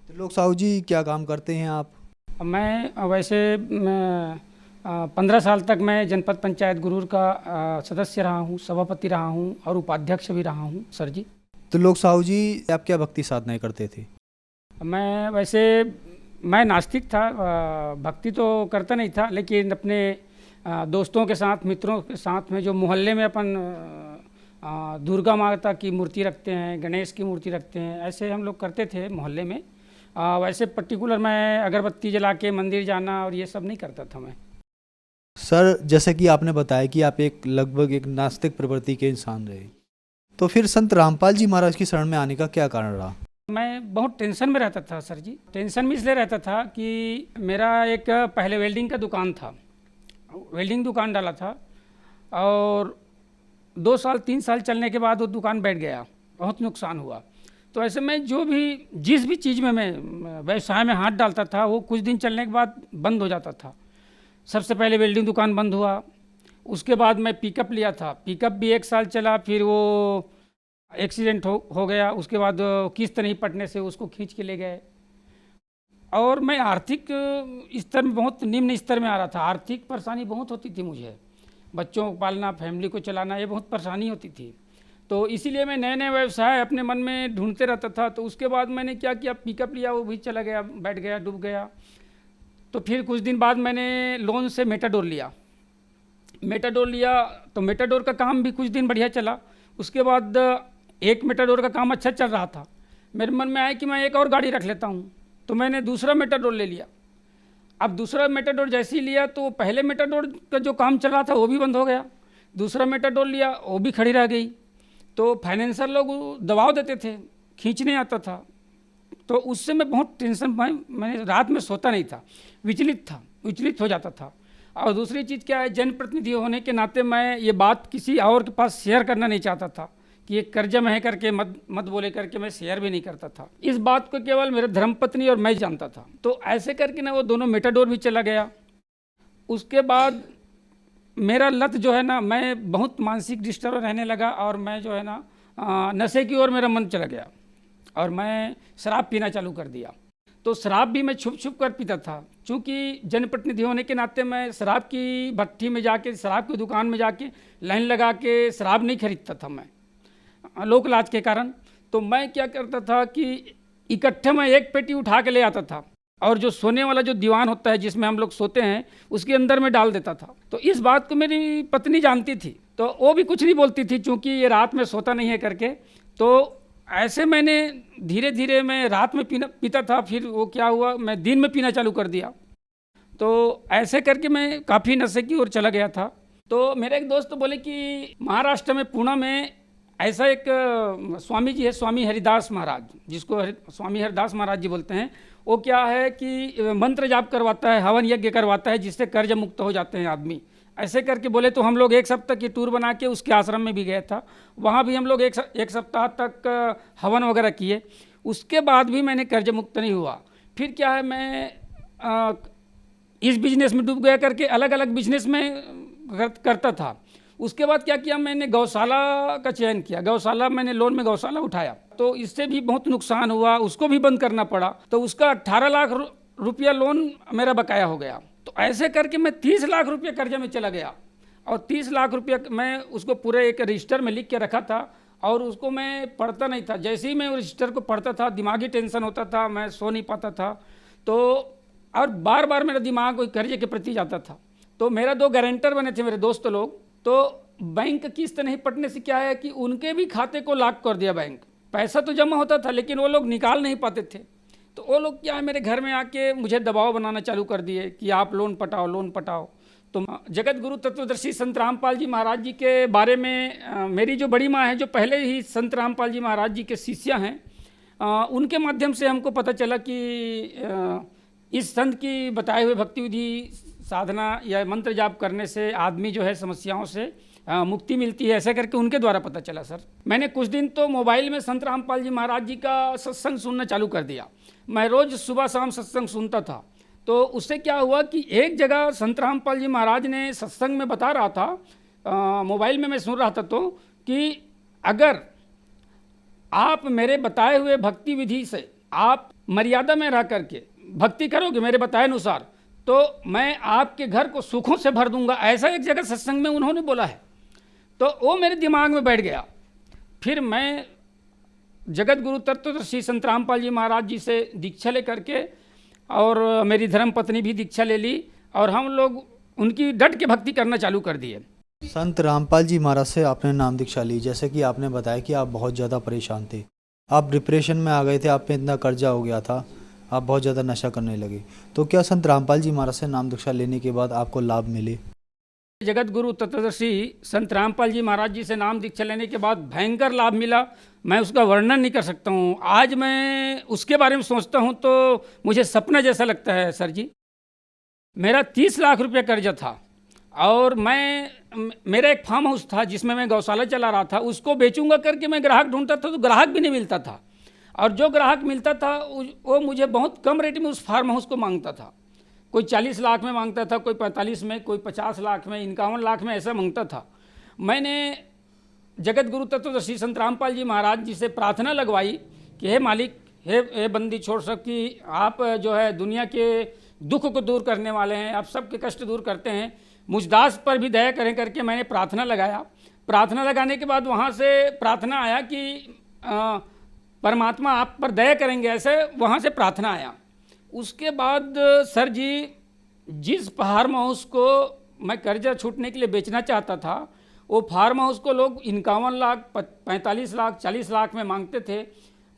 त्रिलोक साहू जी, क्या काम करते हैं आप? मैं वैसे 15 साल तक मैं जनपद पंचायत गुरूर का सदस्य रहा हूँ, सभापति रहा हूँ और उपाध्यक्ष भी रहा हूँ सर जी। त्रिलोक साहू जी, आप क्या भक्ति साधनाएं करते थे? मैं नास्तिक था, भक्ति तो करता नहीं था, लेकिन अपने दोस्तों के साथ, मित्रों के साथ में जो मोहल्ले में अपन दुर्गा माता की मूर्ति रखते हैं, गणेश की मूर्ति रखते हैं, ऐसे हम लोग करते थे मोहल्ले में। वैसे पर्टिकुलर मैं अगरबत्ती जला के मंदिर जाना और ये सब नहीं करता था मैं। सर, जैसे कि आपने बताया कि आप लगभग एक नास्तिक प्रवृत्ति के इंसान रहे, तो फिर संत रामपाल जी महाराज की शरण में आने का क्या कारण रहा? मैं बहुत टेंशन में रहता था सर जी। टेंशन में इसलिए रहता था कि मेरा एक पहले वेल्डिंग का दुकान था, वेल्डिंग दुकान डाला था और 2 साल 3 साल चलने के बाद वो दुकान बैठ गया, बहुत नुकसान हुआ। तो ऐसे में जिस भी चीज़ में मैं व्यवसाय में हाथ डालता था वो कुछ दिन चलने के बाद बंद हो जाता था। सबसे पहले वेल्डिंग दुकान बंद हुआ, उसके बाद मैं पिकअप लिया था, पिकअप भी 1 साल चला, फिर वो एक्सीडेंट हो गया, उसके बाद किस्त नहीं पटने से उसको खींच के ले गए। और मैं आर्थिक स्तर में बहुत निम्न स्तर में आ रहा था, आर्थिक परेशानी बहुत होती थी मुझे, बच्चों को पालना, फैमिली को चलाना, ये बहुत परेशानी होती थी। तो इसीलिए मैं नए नए व्यवसाय अपने मन में ढूंढते रहता था। तो उसके बाद मैंने क्या किया, पिकअप लिया, वो भी चला गया, बैठ गया, डूब गया। तो फिर कुछ दिन बाद मैंने लोन से मेटाडोर लिया तो मेटाडोर का काम भी कुछ दिन बढ़िया चला। उसके बाद एक मेटाडोर का काम अच्छा चल रहा था, मेरे मन में आया कि मैं एक और गाड़ी रख लेता हूँ, तो मैंने दूसरा मेटाडोर ले लिया। अब दूसरा मेटाडोर जैसे ही लिया तो पहले मेटाडोर का जो काम चल रहा था वो भी बंद हो गया, दूसरा मेटाडोर लिया, वो भी खड़ी रह गई। तो फाइनेंसर लोग दबाव देते थे, खींचने आता था, तो उससे मैं बहुत टेंशन, मैंने रात में सोता नहीं था, विचलित हो जाता था। और दूसरी चीज़ क्या है, जनप्रतिनिधि होने के नाते मैं ये बात किसी और के पास शेयर करना नहीं चाहता था कि ये कर्जा में है करके मत बोले करके मैं शेयर भी नहीं करता था। इस बात को केवल मेरे धर्मपत्नी और मैं जानता था। तो ऐसे करके ना वो दोनों मेटाडोर भी चला गया। उसके बाद मेरा लत जो है ना, मैं बहुत मानसिक डिस्टर्ब रहने लगा और मैं जो है ना नशे की ओर मेरा मन चला गया और मैं शराब पीना चालू कर दिया। तो शराब भी मैं छुप कर पीता था, चूँकि जनप्रतिनिधि होने के नाते मैं शराब की भट्टी में जाके, शराब की दुकान में जाके लाइन लगा के शराब नहीं खरीदता था मैं, लोक लाज के कारण। तो मैं क्या करता था कि इकट्ठे मैं एक पेटी उठा के ले आता था और जो सोने वाला जो दीवान होता है जिसमें हम लोग सोते हैं उसके अंदर में डाल देता था। तो इस बात को मेरी पत्नी जानती थी, तो वो भी कुछ नहीं बोलती थी, चूँकि ये रात में सोता नहीं है करके। तो ऐसे मैंने धीरे धीरे मैं रात में पीता था, फिर वो क्या हुआ, मैं दिन में पीना चालू कर दिया। तो ऐसे करके मैं काफ़ी नशे की ओर चला गया था। तो मेरे एक दोस्त बोले कि महाराष्ट्र में पुणे में ऐसा एक स्वामी जी है, स्वामी हरिदास महाराज, जिसको स्वामी हरिदास महाराज जी बोलते हैं। वो क्या है कि मंत्र जाप करवाता है, हवन यज्ञ करवाता है, जिससे कर्ज मुक्त हो जाते हैं आदमी। ऐसे करके बोले तो हम लोग एक सप्ताह की टूर बना के उसके आश्रम में भी गए था। वहाँ भी हम लोग एक सप्ताह तक हवन वगैरह किए। उसके बाद भी मैंने कर्ज मुक्त नहीं हुआ। फिर क्या है, मैं इस बिजनेस में डूब गया करके अलग अलग बिजनेस में करता था। उसके बाद क्या किया, मैंने गौशाला का चयन किया। गौशाला मैंने लोन में गौशाला उठाया, तो इससे भी बहुत नुकसान हुआ, उसको भी बंद करना पड़ा। तो उसका 18 लाख रुपया लोन मेरा बकाया हो गया। तो ऐसे करके मैं 30 लाख रुपये कर्जे में चला गया। और 30 लाख रुपया मैं उसको पूरे एक रजिस्टर में लिख के रखा था, और उसको मैं पढ़ता नहीं था। जैसे ही मैं उस रजिस्टर को पढ़ता था, दिमागी टेंशन होता था, मैं सो नहीं पाता था। तो और बार बार मेरा दिमाग कोई कर्जे के प्रति जाता था। तो मेरा 2 गारंटर बने थे मेरे दोस्त लोग। तो बैंक किस्त नहीं पटने से क्या है कि उनके भी खाते को लॉक कर दिया बैंक। पैसा तो जमा होता था, लेकिन वो लोग निकाल नहीं पाते थे। तो वो लोग क्या है, मेरे घर में आके मुझे दबाव बनाना चालू कर दिए कि आप लोन पटाओ, लोन पटाओ। तो जगत गुरु तत्वदर्शी संत रामपाल जी महाराज जी के बारे में मेरी जो बड़ी माँ है, जो पहले ही संत रामपाल जी महाराज जी के शिष्या हैं, उनके माध्यम से हमको पता चला कि इस संत की बताए हुए भक्ति विधि साधना या मंत्र जाप करने से आदमी जो है समस्याओं से मुक्ति मिलती है। ऐसा करके उनके द्वारा पता चला सर। मैंने कुछ दिन तो मोबाइल में संत रामपाल जी महाराज जी का सत्संग सुनना चालू कर दिया। मैं रोज़ सुबह शाम सत्संग सुनता था। तो उससे क्या हुआ कि एक जगह संत रामपाल जी महाराज ने सत्संग में बता रहा था, मोबाइल में मैं सुन रहा था, तो कि अगर आप मेरे बताए हुए भक्ति विधि से आप मर्यादा में रह करके भक्ति करोगे मेरे बताए अनुसार, तो मैं आपके घर को सुखों से भर दूंगा। ऐसा एक जगह सत्संग में उन्होंने बोला है। तो वो मेरे दिमाग में बैठ गया। फिर मैं जगत गुरु तत्वदर्शी संत रामपाल जी महाराज जी से दीक्षा ले करके, और मेरी धर्म पत्नी भी दीक्षा ले ली, और हम लोग उनकी डट के भक्ति करना चालू कर दिए। संत रामपाल जी महाराज से आपने नाम दीक्षा ली, जैसे कि आपने बताया कि आप बहुत ज़्यादा परेशान थे, आप डिप्रेशन में आ गए थे, आप पे इतना कर्जा हो गया था, आप बहुत ज़्यादा नशा करने लगे। तो क्या संत रामपाल जी महाराज से नाम दीक्षा लेने के बाद आपको लाभ मिले? जगत गुरु तत्वदर्शी संत रामपाल जी महाराज जी से नाम दीक्षा लेने के बाद भयंकर लाभ मिला। मैं उसका वर्णन नहीं कर सकता हूँ। आज मैं उसके बारे में सोचता हूँ तो मुझे सपना जैसा लगता है सर जी। मेरा 30 लाख रुपया कर्जा था, और मेरा एक फार्म हाउस था जिसमें मैं गौशाला चला रहा था। उसको बेचूंगा करके मैं ग्राहक ढूंढता था, तो ग्राहक भी नहीं मिलता था, और जो ग्राहक मिलता था वो मुझे बहुत कम रेट में उस फार्म हाउस को मांगता था। कोई 40 लाख में मांगता था, कोई 45 में, कोई 50 लाख में, 51 लाख में ऐसा मांगता था। मैंने जगत गुरु तत्वदर्शी संत रामपाल जी महाराज जी से प्रार्थना लगवाई कि हे मालिक, हे बंदी छोड़ सकती, आप जो है दुनिया के दुख को दूर करने वाले हैं, आप सबके कष्ट दूर करते हैं, मुझ दास पर भी दया करें करके मैंने प्रार्थना लगाया। प्रार्थना लगाने के बाद वहाँ से प्रार्थना आया कि परमात्मा आप पर दया करेंगे, ऐसे वहाँ से प्रार्थना आया। उसके बाद सर जी, जिस फार्म हाउस को मैं कर्जा छूटने के लिए बेचना चाहता था, वो फार्म हाउस को लोग 51 लाख, 45 लाख, 40 लाख में मांगते थे।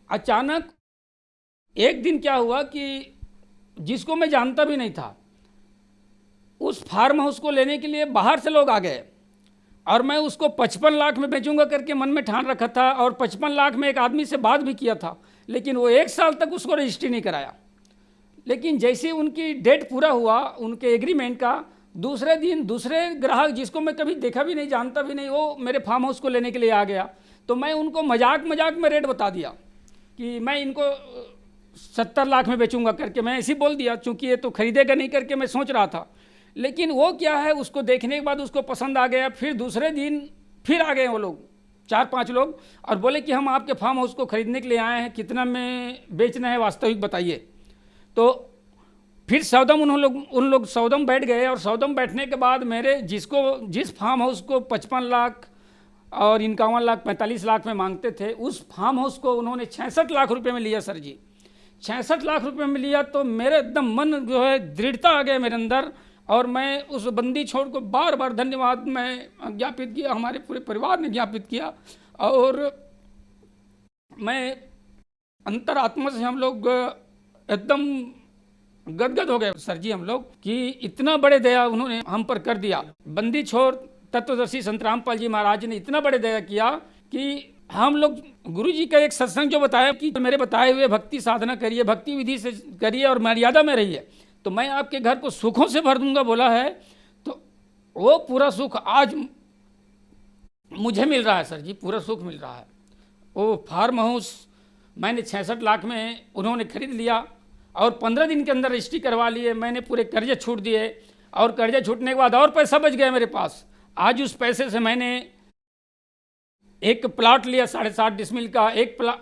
अचानक एक दिन क्या हुआ कि जिसको मैं जानता भी नहीं था, उस फार्म हाउस को लेने के लिए बाहर से लोग आ गए, और मैं उसको 55 लाख में बेचूंगा करके मन में ठान रखा था, और 55 लाख में एक आदमी से बात भी किया था, लेकिन वो 1 साल तक उसको रजिस्ट्री नहीं कराया। लेकिन जैसे उनकी डेट पूरा हुआ उनके एग्रीमेंट का, दूसरे दिन दूसरे ग्राहक जिसको मैं कभी देखा भी नहीं, जानता भी नहीं, वो मेरे फार्म हाउस को लेने के लिए आ गया। तो मैं उनको मजाक में रेट बता दिया कि मैं इनको 70 लाख में बेचूंगा करके मैं ऐसे ही बोल दिया, चूँकि ये तो खरीदेगा नहीं करके मैं सोच रहा था। लेकिन वो क्या है, उसको देखने के बाद उसको पसंद आ गया। फिर दूसरे दिन फिर आ गए वो लोग, 4-5 लोग, और बोले कि हम आपके फार्म हाउस को खरीदने के लिए आए हैं, कितना में बेचना है वास्तविक बताइए। तो फिर सौदम उन लोग सौदम बैठ गए, और सौदम बैठने के बाद मेरे जिस फार्म हाउस को 55 लाख और 51 लाख 45 लाख में मांगते थे, उस फार्म हाउस को उन्होंने 66 लाख रुपए में लिया सर जी। 66 लाख रुपए में लिया तो मेरे एकदम मन जो है दृढ़ता आ गया मेरे अंदर, और मैं उस बंदी छोड़ को बार बार धन्यवाद मैं ज्ञापित किया, हमारे पूरे परिवार ने ज्ञापित किया, और मैं अंतरात्मा से हम लोग एकदम गदगद हो गए सर जी हम लोग कि इतना बड़े दया उन्होंने हम पर कर दिया। बंदी छोड़ तत्वदर्शी संत रामपाल जी महाराज ने इतना बड़े दया किया कि हम लोग गुरु जी का एक सत्संग जो बताया कि मेरे बताए हुए भक्ति साधना करिए, भक्ति विधि से करिए और मर्यादा में रहिए तो मैं आपके घर को सुखों से भर दूंगा बोला है। तो वो पूरा सुख आज मुझे मिल रहा है सर जी, पूरा सुख मिल रहा है। वो फार्म हाउस मैंने 66 लाख में उन्होंने खरीद लिया और 15 दिन के अंदर रजिस्ट्री करवा लिए। मैंने पूरे कर्जे छूट दिए और कर्जे छूटने के बाद और पैसा बच गया मेरे पास। आज उस पैसे से मैंने एक प्लाट लिया 7.5 डिसमिल का,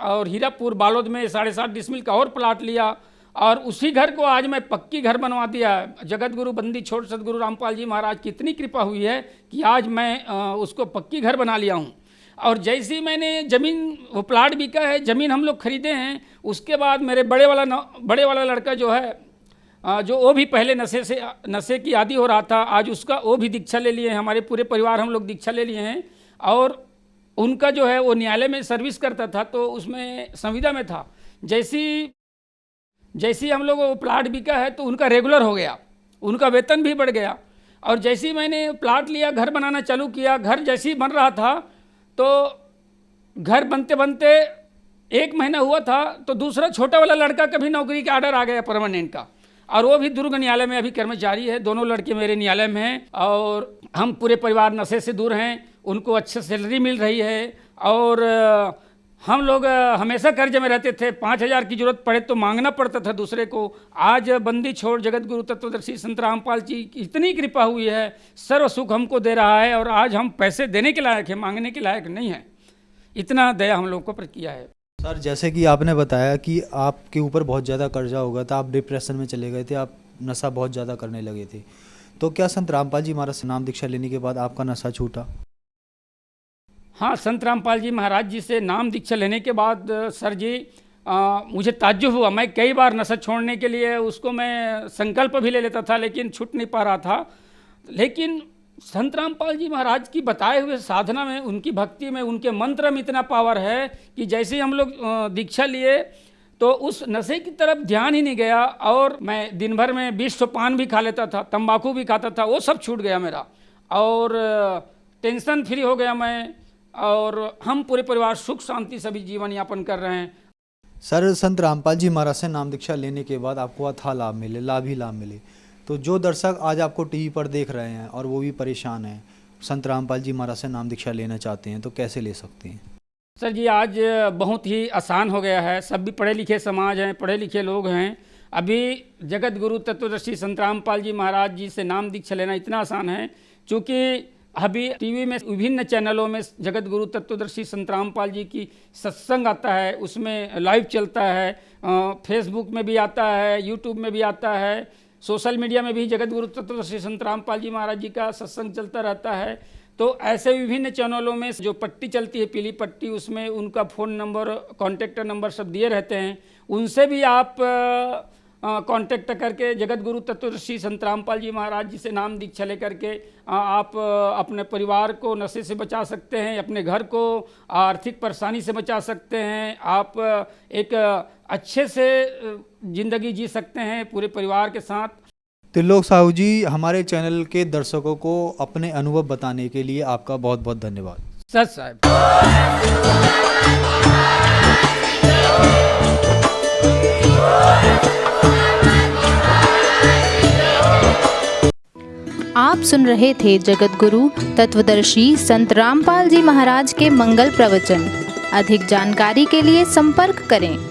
और हीरापुर बालोद में 7.5 डिसमिल का और प्लाट लिया और उसी घर को आज मैं पक्की घर बनवा दिया। जगत गुरु बंदी छोड़ सदगुरु रामपाल जी महाराज की इतनी कृपा हुई है कि आज मैं उसको पक्की घर बना लिया हूँ। और जैसे ही मैंने ज़मीन, वो प्लाट बिका है, ज़मीन हम लोग खरीदे हैं, उसके बाद मेरे बड़े वाला लड़का जो है, जो वो भी पहले नशे की आदी हो रहा था, आज उसका वो भी दीक्षा ले लिए हैं। हमारे पूरे परिवार हम लोग दीक्षा ले लिए हैं। और उनका जो है वो न्यायालय में सर्विस करता था तो उसमें संविदा में था। जैसी हम लोग वो प्लाट बिका है तो उनका रेगुलर हो गया, उनका वेतन भी बढ़ गया। और जैसे ही मैंने प्लाट लिया, घर बनाना चालू किया, घर जैसे ही बन रहा था तो घर बनते बनते 1 महीना हुआ था तो दूसरा छोटा वाला लड़का का भी नौकरी का ऑर्डर आ गया परमानेंट का, और वो भी दुर्ग न्यायालय में अभी कर्मचारी है। दोनों लड़के मेरे न्यायालय में हैं और हम पूरे परिवार नशे से दूर हैं, उनको अच्छी सैलरी मिल रही है। और हम लोग हमेशा कर्जे में रहते थे, 5,000 की जरूरत पड़े तो मांगना पड़ता था दूसरे को। आज बंदी छोड़ जगत गुरु तत्वदर्शी संत रामपाल जी की इतनी कृपा हुई है, सर्व सुख हमको दे रहा है और आज हम पैसे देने के लायक हैं, मांगने के लायक नहीं है। इतना दया हम लोग को पर किया है। सर, जैसे कि आपने बताया कि आपके ऊपर बहुत ज़्यादा कर्जा हो गया था, आप डिप्रेशन में चले गए थे, आप नशा बहुत ज़्यादा करने लगे थे, तो क्या संत रामपाल जी महाराज से नाम दीक्षा लेने के बाद आपका नशा छूटा? हाँ, संत रामपाल जी महाराज जी से नाम दीक्षा लेने के बाद सर जी मुझे ताज्जुब हुआ। मैं कई बार नशा छोड़ने के लिए उसको मैं संकल्प भी ले लेता था लेकिन छूट नहीं पा रहा था। लेकिन संत रामपाल जी महाराज की बताए हुए साधना में, उनकी भक्ति में, उनके मंत्र में इतना पावर है कि जैसे ही हम लोग दीक्षा लिए तो उस नशे की तरफ ध्यान ही नहीं गया। और मैं दिन भर में 20 पान भी खा लेता था, तंबाकू भी खाता था, वो सब छूट गया मेरा और टेंशन फ्री हो गया मैं। और हम पूरे परिवार सुख शांति सभी जीवन यापन कर रहे हैं। सर, संत रामपाल जी महाराज से नाम दीक्षा लेने के बाद आपको अथाह लाभ मिले, लाभ ही लाभ मिले, तो जो दर्शक आज आपको टीवी पर देख रहे हैं और वो भी परेशान हैं, संत रामपाल जी महाराज से नाम दीक्षा लेना चाहते हैं, तो कैसे ले सकते हैं? सर जी, आज बहुत ही आसान हो गया है। सब भी पढ़े लिखे समाज हैं, पढ़े लिखे लोग हैं। अभी जगत गुरु तत्वदर्शी संत रामपाल जी महाराज जी से नाम दीक्षा लेना इतना आसान है, चूँकि अभी टीवी में विभिन्न चैनलों में जगत गुरु तत्वदर्शी संत रामपाल जी की सत्संग आता है, उसमें लाइव चलता है, फेसबुक में भी आता है, यूट्यूब में भी आता है, सोशल मीडिया में भी जगत गुरु तत्वदर्शी संत रामपाल जी महाराज जी का सत्संग चलता रहता है। तो ऐसे विभिन्न चैनलों में जो पट्टी चलती है, पीली पट्टी, उसमें उनका फ़ोन नंबर, कॉन्टैक्ट नंबर सब दिए रहते हैं। उनसे भी आप कांटेक्ट करके जगत गुरु तत्वदर्शी संत रामपाल जी महाराज जी से नाम दीक्षा लेकर के आप अपने परिवार को नशे से बचा सकते हैं, अपने घर को आर्थिक परेशानी से बचा सकते हैं, आप एक अच्छे से ज़िंदगी जी सकते हैं पूरे परिवार के साथ। त्रिलोक साहू जी, हमारे चैनल के दर्शकों को अपने अनुभव बताने के लिए आपका बहुत बहुत धन्यवाद। सर साहब, आप सुन रहे थे जगत गुरु तत्वदर्शी संत रामपाल जी महाराज के मंगल प्रवचन। अधिक जानकारी के लिए संपर्क करें।